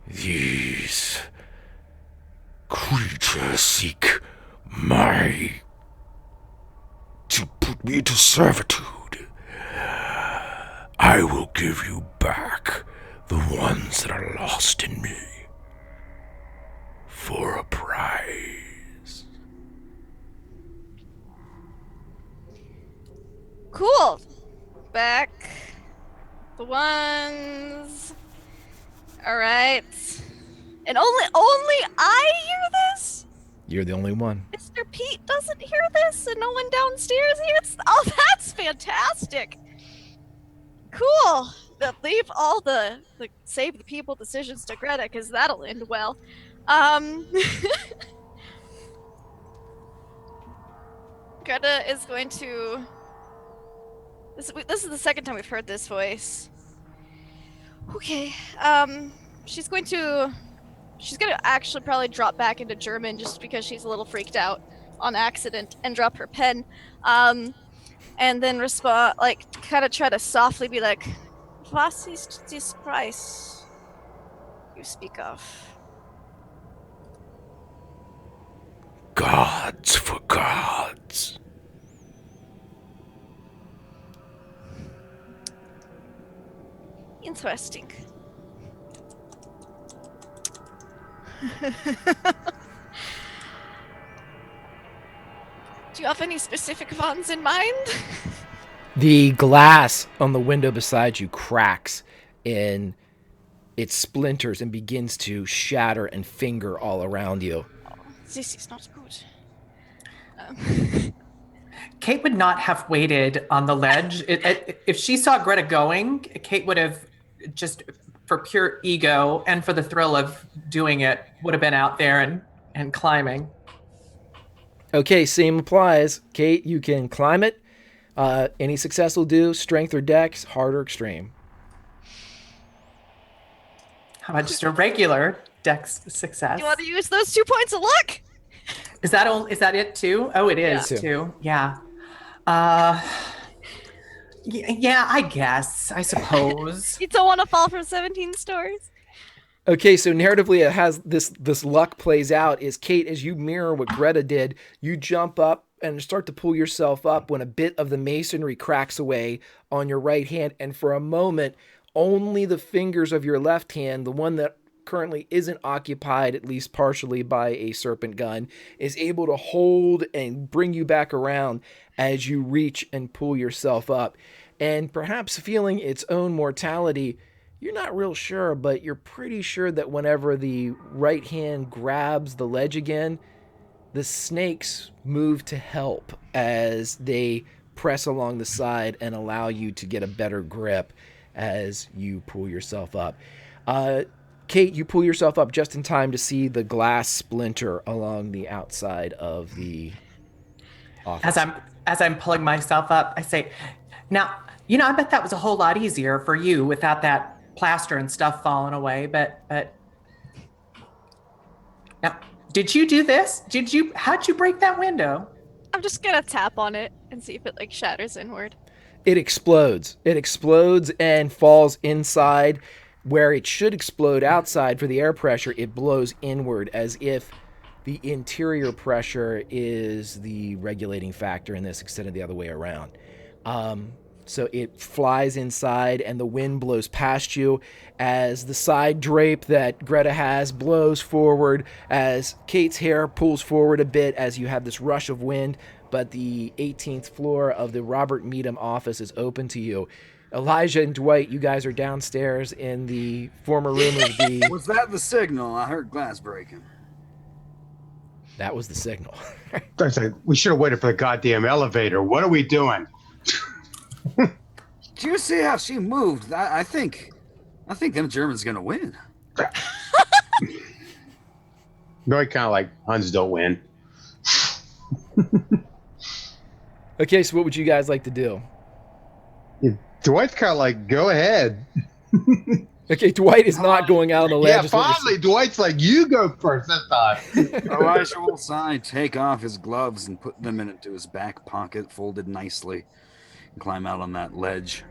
These creatures seek to put me to servitude. I will give you back the ones that are lost in me for a prize. Cool. Back the ones. All right. And only I hear this? You're the only one. Mr. Pete doesn't hear this, and no one downstairs hears. Oh, that's fantastic. Cool. Leave all the save the people decisions to Greta, because that'll end well. Greta is going to. This is the second time we've heard this voice. Okay. She's gonna actually probably drop back into German just because she's a little freaked out on accident and drop her pen. And then respond, like, kind of try to softly be like, "Was ist this price you speak of?" Gods for gods. Interesting. Do you have any specific ones in mind? The glass on the window beside you cracks, and it splinters and begins to shatter and finger all around you. Oh, this is not good. Kate would not have waited on the ledge. If she saw Greta going, Kate would have just, for pure ego and for the thrill of doing it, would have been out there and climbing. Okay, same applies. Kate, you can climb it. Any success will do. Strength or dex, hard or extreme. How about just a regular dex success? You want to use those 2 points of luck? Is that it too? Oh, it is Yeah. too. Yeah. Uh, yeah, I guess. I suppose. You don't want to fall from 17 stories. Okay, so narratively, it has this luck plays out. Is Kate, as you mirror what Greta did, you jump up and start to pull yourself up when a bit of the masonry cracks away on your right hand, and for a moment, only the fingers of your left hand, the one that currently isn't occupied at least partially by a serpent gun, is able to hold and bring you back around as you reach and pull yourself up, and perhaps feeling its own mortality. You're not real sure, but you're pretty sure that whenever the right hand grabs the ledge again, the snakes move to help as they press along the side and allow you to get a better grip as you pull yourself up. Kate, you pull yourself up just in time to see the glass splinter along the outside of the office. As I'm pulling myself up, I say, "Now, I bet that was a whole lot easier for you without that plaster and stuff falling away. But now, did you do this? How'd you break that window?" I'm just gonna tap on it and see if it like shatters inward. It explodes. It explodes and falls inside where it should explode outside for the air pressure. It blows inward as if the interior pressure is the regulating factor in this instead of the other way around. So it flies inside and the wind blows past you as the side drape that Greta has blows forward, as Kate's hair pulls forward a bit as you have this rush of wind, but the 18th floor of the Robert Meadham office is open to you. Elijah and Dwight, you guys are downstairs in the former room of the... Was that the signal? I heard glass breaking. That was the signal. We should have waited for the goddamn elevator. What are we doing? Do you see how she moved? I think them Germans gonna win. Very kind of like Huns don't win. Okay, so what would you guys like to do? Dwight's kind of like, go ahead. Okay, Dwight is not going out on the ledge. Yeah, finally, Dwight's like, you go first this time. Elijah will sigh, take off his gloves and put them into his back pocket, folded nicely, and climb out on that ledge.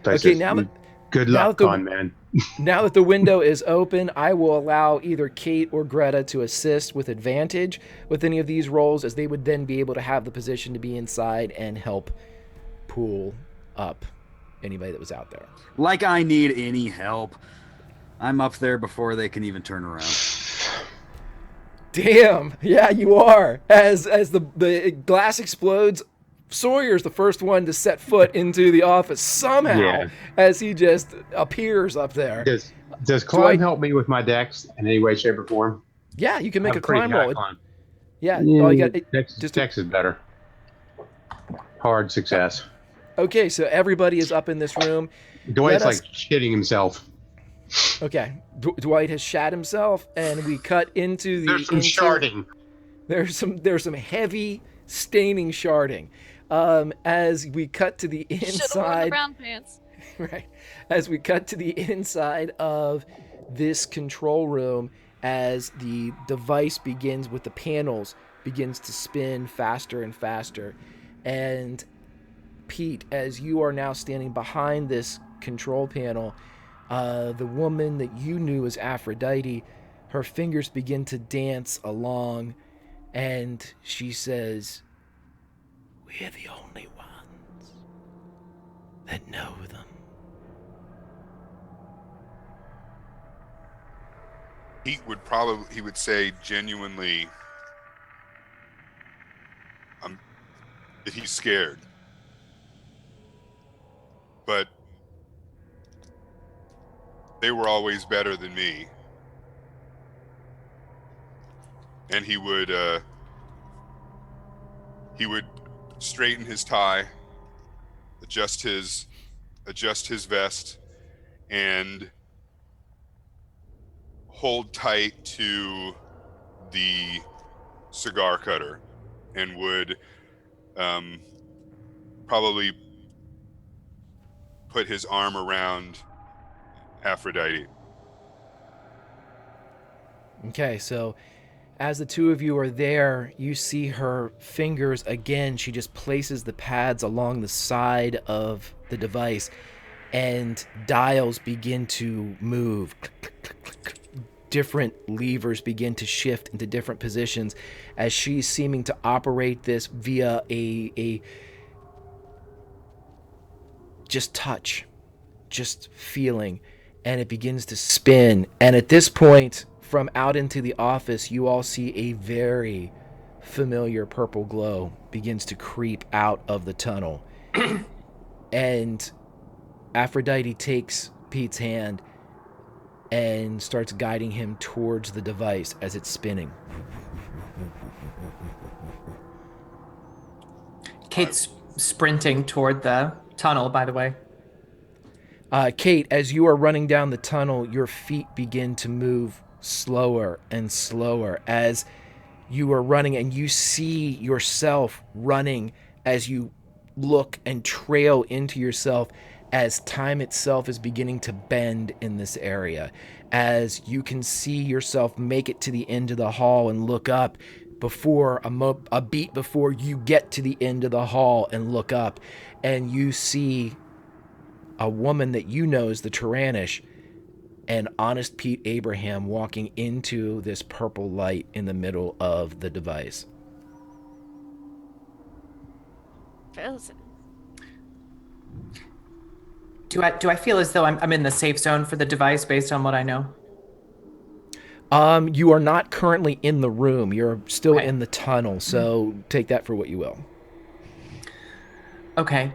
Okay, now that... Good luck, con man. Now that the window is open, I will allow either Kate or Greta to assist with advantage with any of these rolls, as they would then be able to have the position to be inside and help pull up anybody that was out there. Like I need any help. I'm up there before they can even turn around. Damn, yeah, you are. As the glass explodes, Sawyer's the first one to set foot into the office somehow, as he just appears up there. Does climb help me with my dex in any way, shape, or form? Yeah, you can make a climb roll. Yeah, all you got dex is better. Hard success. Okay, so everybody is up in this room. Dwight's like shitting himself. Okay, Dwight has shat himself, and we cut into the... There's some sharding. There's some heavy staining sharding. As we cut to the inside... Should've worn the brown pants. Right. As we cut to the inside of this control room, as the device begins with the panels, begins to spin faster and faster. And Pete, as you are now standing behind this control panel, the woman that you knew as Aphrodite, her fingers begin to dance along, and she says, "We're the only ones that know them." He would say genuinely that he's scared. But they were always better than me. And he would straighten his tie, adjust his vest, and hold tight to the cigar cutter and would probably put his arm around Aphrodite. Okay, so as the two of you are there, you see her fingers again. She just places the pads along the side of the device, and dials begin to move. Different levers begin to shift into different positions as she's seeming to operate this via a just touch, just feeling, and it begins to spin. And at this point, from out into the office, you all see a very familiar purple glow begins to creep out of the tunnel. And Aphrodite takes Pete's hand and starts guiding him towards the device as it's spinning. Kate's sprinting toward the tunnel, by the way. Kate, as you are running down the tunnel, your feet begin to move slower and slower as you are running, and you see yourself running as you look and trail into yourself as time itself is beginning to bend in this area. As you can see yourself make it to the end of the hall and look up before a beat before you get to the end of the hall and look up, and you see a woman that you know is the Tyrannish and Honest Pete Abraham walking into this purple light in the middle of the device. Do I feel as though I'm in the safe zone for the device based on what I know? You are not currently in the room. You're still Okay. in the tunnel, so take that for what you will. Okay.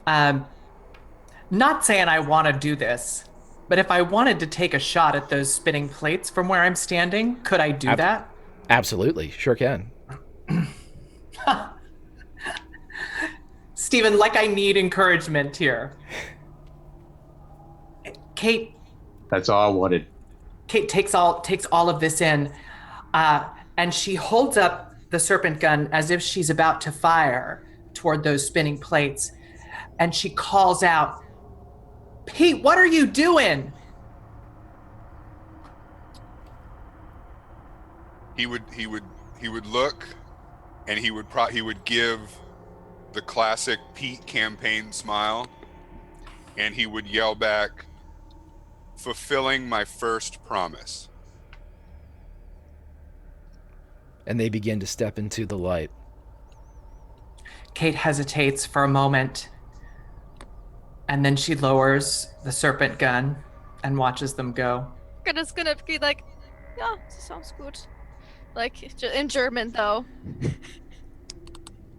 Not saying I want to do this, but if I wanted to take a shot at those spinning plates from where I'm standing, could I do that? Absolutely. Sure can. Steven, like I need encouragement here. Kate That's all I wanted. Kate takes all of this in, and she holds up the serpent gun as if she's about to fire toward those spinning plates, and she calls out, "Pete, what are you doing?" He would look, and he would give the classic Pete campaign smile, and he would yell back, "Fulfilling my first promise." And they begin to step into the light. Kate hesitates for a moment, and then she lowers the serpent gun and watches them go. It's gonna be like, yeah, sounds good. Like, in German, though.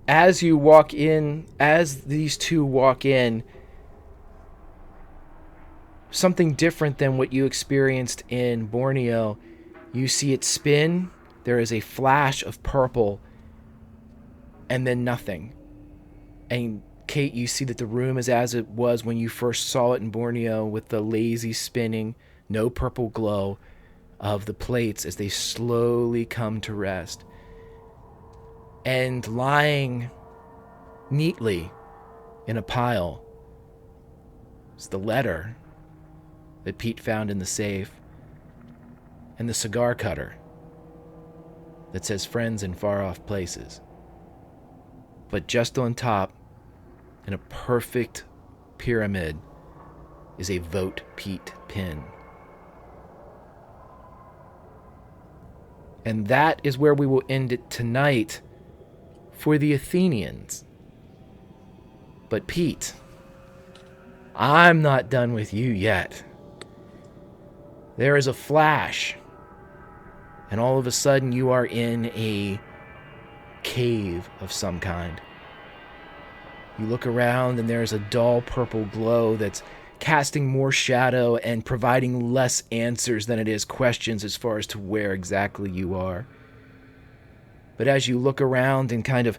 As you walk in, as these two walk in, something different than what you experienced in Borneo, you see it spin, there is a flash of purple, and then nothing. And Kate, you see that the room is as it was when you first saw it in Borneo, with the lazy spinning, no purple glow of the plates as they slowly come to rest. And lying neatly in a pile is the letter that Pete found in the safe, and the cigar cutter that says friends in far off places. But just on top, in a perfect pyramid, is a Vote Pete pin. And that is where we will end it tonight for the Athenians. But Pete, I'm not done with you yet. There is a flash, and all of a sudden you are in a cave of some kind. You look around and there's a dull purple glow that's casting more shadow and providing less answers than it is questions as far as to where exactly you are. But as you look around and kind of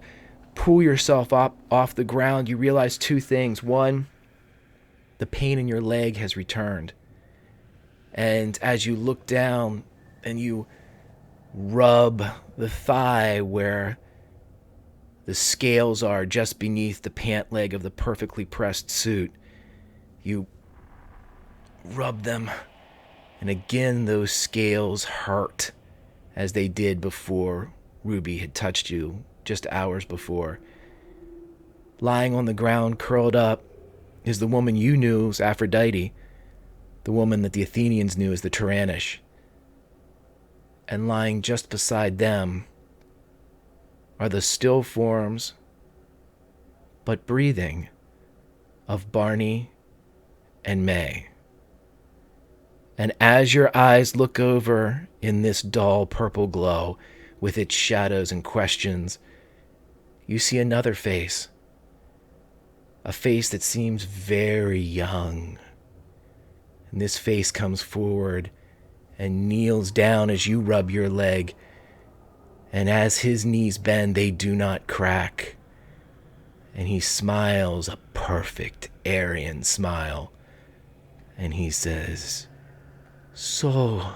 pull yourself up off the ground, you realize two things. One, the pain in your leg has returned. And as you look down and you rub the thigh where the scales are just beneath the pant leg of the perfectly pressed suit. You rub them, and again those scales hurt as they did before Ruby had touched you just hours before. Lying on the ground, curled up, is the woman you knew as Aphrodite, the woman that the Athenians knew as the Tyrannish. And lying just beside them are the still forms, but breathing, of Barney and May. And as your eyes look over in this dull purple glow with its shadows and questions, you see another face. A face that seems very young. And this face comes forward and kneels down as you rub your leg. And as his knees bend, they do not crack. And he smiles a perfect Aryan smile. And he says, "So,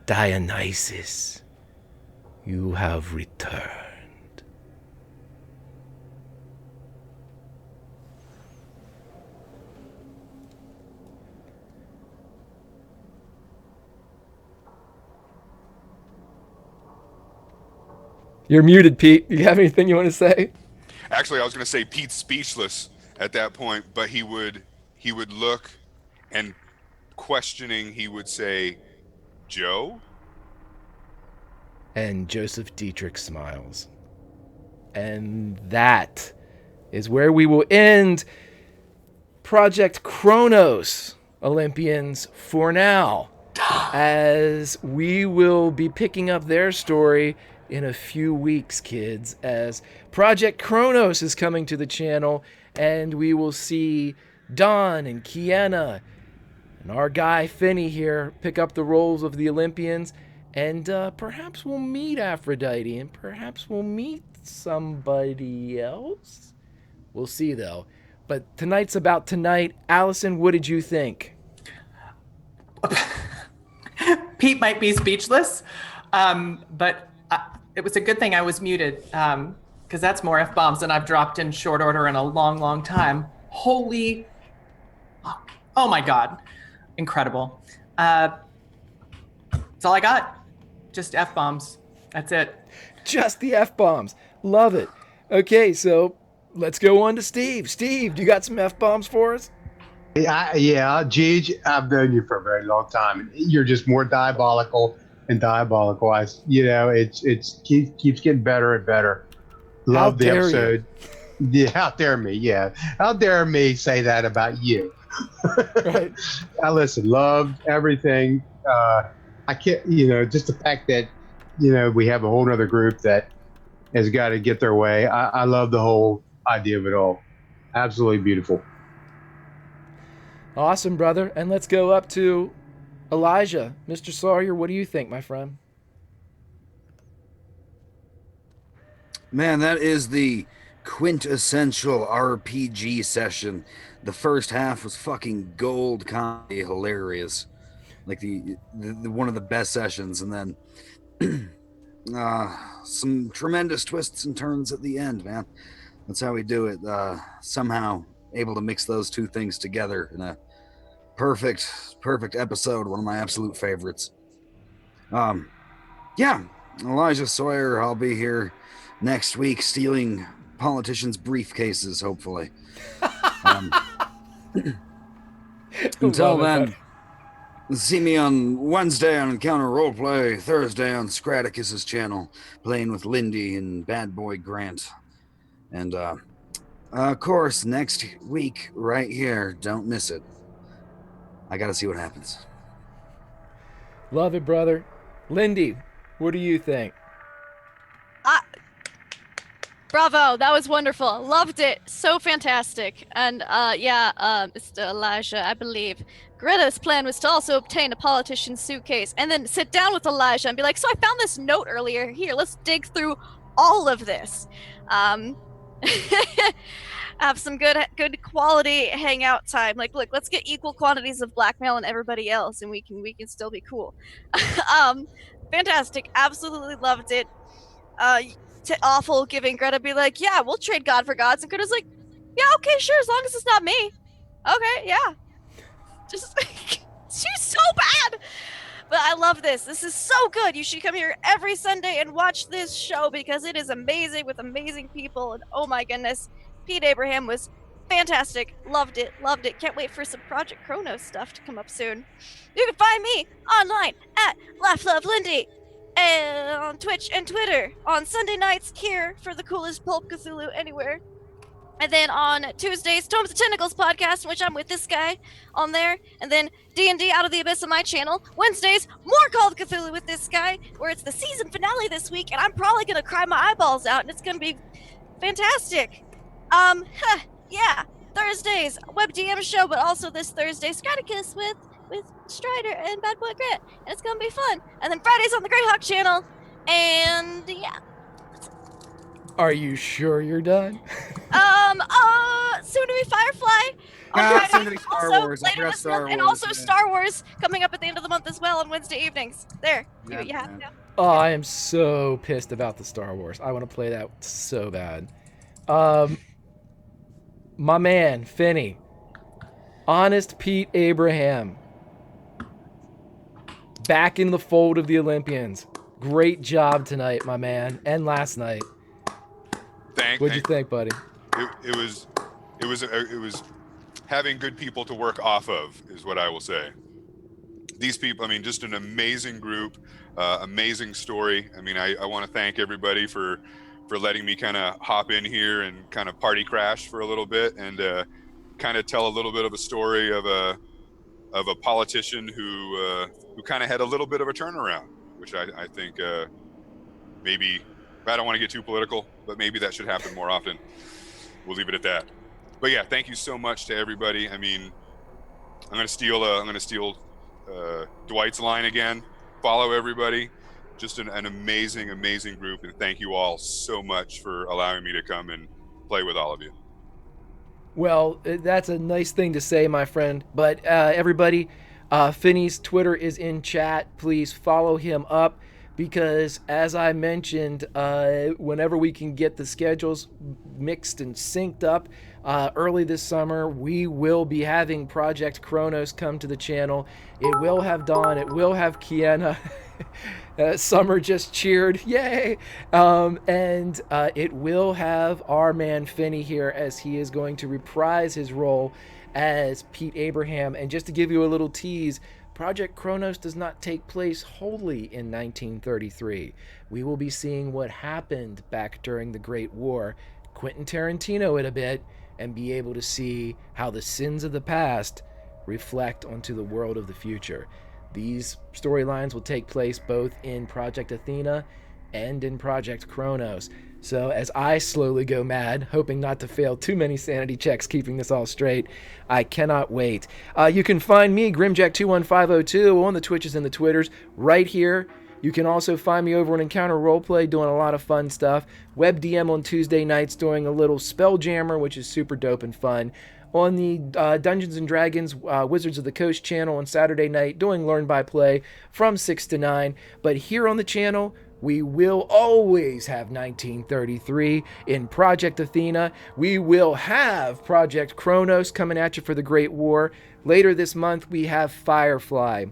Dionysus, you have returned." You're muted, Pete. You have anything you want to say? Actually, I was going to say Pete's speechless at that point, but he would look and questioning. He would say, "Joe." And Joseph Dietrich smiles. And that is where we will end Project Kronos, Olympians, for now, as we will be picking up their story in a few weeks, kids, as Project Kronos is coming to the channel, and we will see Don and Kiana and our guy Finney here pick up the roles of the Olympians, and perhaps we'll meet Aphrodite, and perhaps we'll meet somebody else. We'll see, though. But tonight's about tonight. Allison, what did you think? Pete might be speechless, but it was a good thing I was muted, because that's more F-bombs than I've dropped in short order in a long, long time. Holy fuck. Oh my God. Incredible. That's all I got. Just F-bombs. That's it. Just the F-bombs. Love it. Okay, so let's go on to Steve. Steve, you got some F-bombs for us? Yeah, Gigi, I've known you for a very long time. You're just more diabolical and diabolical. It's keeps getting better and better. Love the episode. Yeah, how dare me? Yeah, how dare me say that about you? Right. I listen, loved everything. I can't, just the fact that we have a whole other group that has got to get their way. I love the whole idea of it all. Absolutely beautiful. Awesome, brother. And let's go up to Elijah. Mr. Sawyer, what do you think, my friend? Man, that is the quintessential RPG session. The first half was fucking gold comedy, hilarious, like the one of the best sessions, and then some tremendous twists and turns at the end. Man, that's how we do it. Somehow able to mix those two things together in a perfect episode. One of my absolute favorites. Yeah, Elijah Sawyer. I'll be here next week stealing politicians' briefcases, hopefully. Until then, see me on Wednesday on Encounter Roleplay, Thursday on Scraticus's channel, playing with Lindy and Bad Boy Grant. And, of course, next week, right here, don't miss it. I gotta see what happens. Love it, brother. Lindy, what do you think? Bravo, that was wonderful. Loved it. So fantastic. And Mr. Elijah, I believe Greta's plan was to also obtain a politician's suitcase and then sit down with Elijah and be like, "So I found this note earlier. Here, let's dig through all of this." Have some good quality hangout time. Like, look, let's get equal quantities of blackmail and everybody else, and we can still be cool. fantastic. Absolutely loved it. Awful giving Greta be like, yeah, we'll trade God for gods. And Greta's like, yeah, okay, sure, as long as it's not me. Okay, yeah. Just, she's so bad. But I love this. This is so good. You should come here every Sunday and watch this show because it is amazing with amazing people. And oh my goodness, Pete Abraham was fantastic. Loved it. Loved it. Can't wait for some Project Chronos stuff to come up soon. You can find me online at Laugh Love Lindy and on Twitch and Twitter on Sunday nights here for the coolest Pulp Cthulhu anywhere. And then on Tuesdays, Tomes of Tentacles podcast, in which I'm with this guy on there. And then D&D Out of the Abyss on my channel. Wednesdays, more Call of Cthulhu with this guy, where it's the season finale this week, and I'm probably going to cry my eyeballs out, and it's going to be fantastic. Yeah. Thursdays, Web DM show, but also this Thursday, Straticus with Strider and Bad Boy Grant. And it's going to be fun. And then Fridays on the Greyhawk channel. And yeah. Are you sure you're done? Soon to be Firefly. Soon to be Star Wars. I Later forgot this Star month, and Wars, also yeah. Star Wars coming up at the end of the month as well on Wednesday evenings. There, Yeah, you have yeah. to. Oh, I am so pissed about the Star Wars. I want to play that so bad. My man, Finney. Honest Pete Abraham. Back in the fold of the Olympians. Great job tonight, my man, and last night. What'd you think, buddy? It was having good people to work off of is what I will say. These people, I mean, just an amazing group, amazing story. I mean, I want to thank everybody for letting me kind of hop in here and kind of party crash for a little bit and kind of tell a little bit of a story of a politician who kind of had a little bit of a turnaround, which I think maybe, I don't want to get too political, but maybe that should happen more often. We'll leave it at that. But yeah, thank you so much to everybody. I mean, I'm gonna steal Dwight's line again. Follow everybody. Just an amazing group, and thank you all so much for allowing me to come and play with all of you. Well, that's a nice thing to say, my friend. But everybody, Finney's Twitter is in chat. Please follow him up because, as I mentioned, whenever we can get the schedules mixed and synced up, early this summer, we will be having Project Chronos come to the channel. It will have Dawn. It will have Kiana. Summer just cheered. Yay! And it will have our man Finney here as he is going to reprise his role as Pete Abraham. And just to give you a little tease, Project Chronos does not take place wholly in 1933. We will be seeing what happened back during the Great War, Quentin Tarantino it a bit, and be able to see how the sins of the past reflect onto the world of the future. These storylines will take place both in Project Athena and in Project Chronos. So as I slowly go mad, hoping not to fail too many sanity checks keeping this all straight, I cannot wait. You can find me, Grimjack21502, on the Twitches and the Twitters right here. You can also find me over on Encounter Roleplay doing a lot of fun stuff. Web DM on Tuesday nights doing a little Spelljammer, which is super dope and fun. On the Dungeons & Dragons Wizards of the Coast channel on Saturday night doing Learn by Play from 6 to 9. But here on the channel, we will always have 1933 in Project Athena. We will have Project Chronos coming at you for the Great War. Later this month, we have Firefly.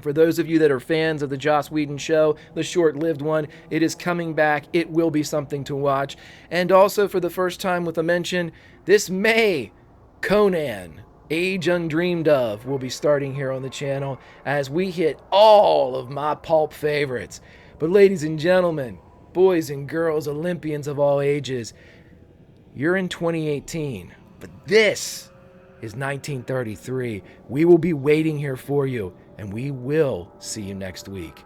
For those of you that are fans of the Joss Whedon show, the short-lived one, it is coming back. It will be something to watch. And also, for the first time with a mention, this May, Conan, Age Undreamed Of, will be starting here on the channel as we hit all of my pulp favorites. But ladies and gentlemen, boys and girls, Olympians of all ages, you're in 2018, but this is 1933. We will be waiting here for you, and we will see you next week.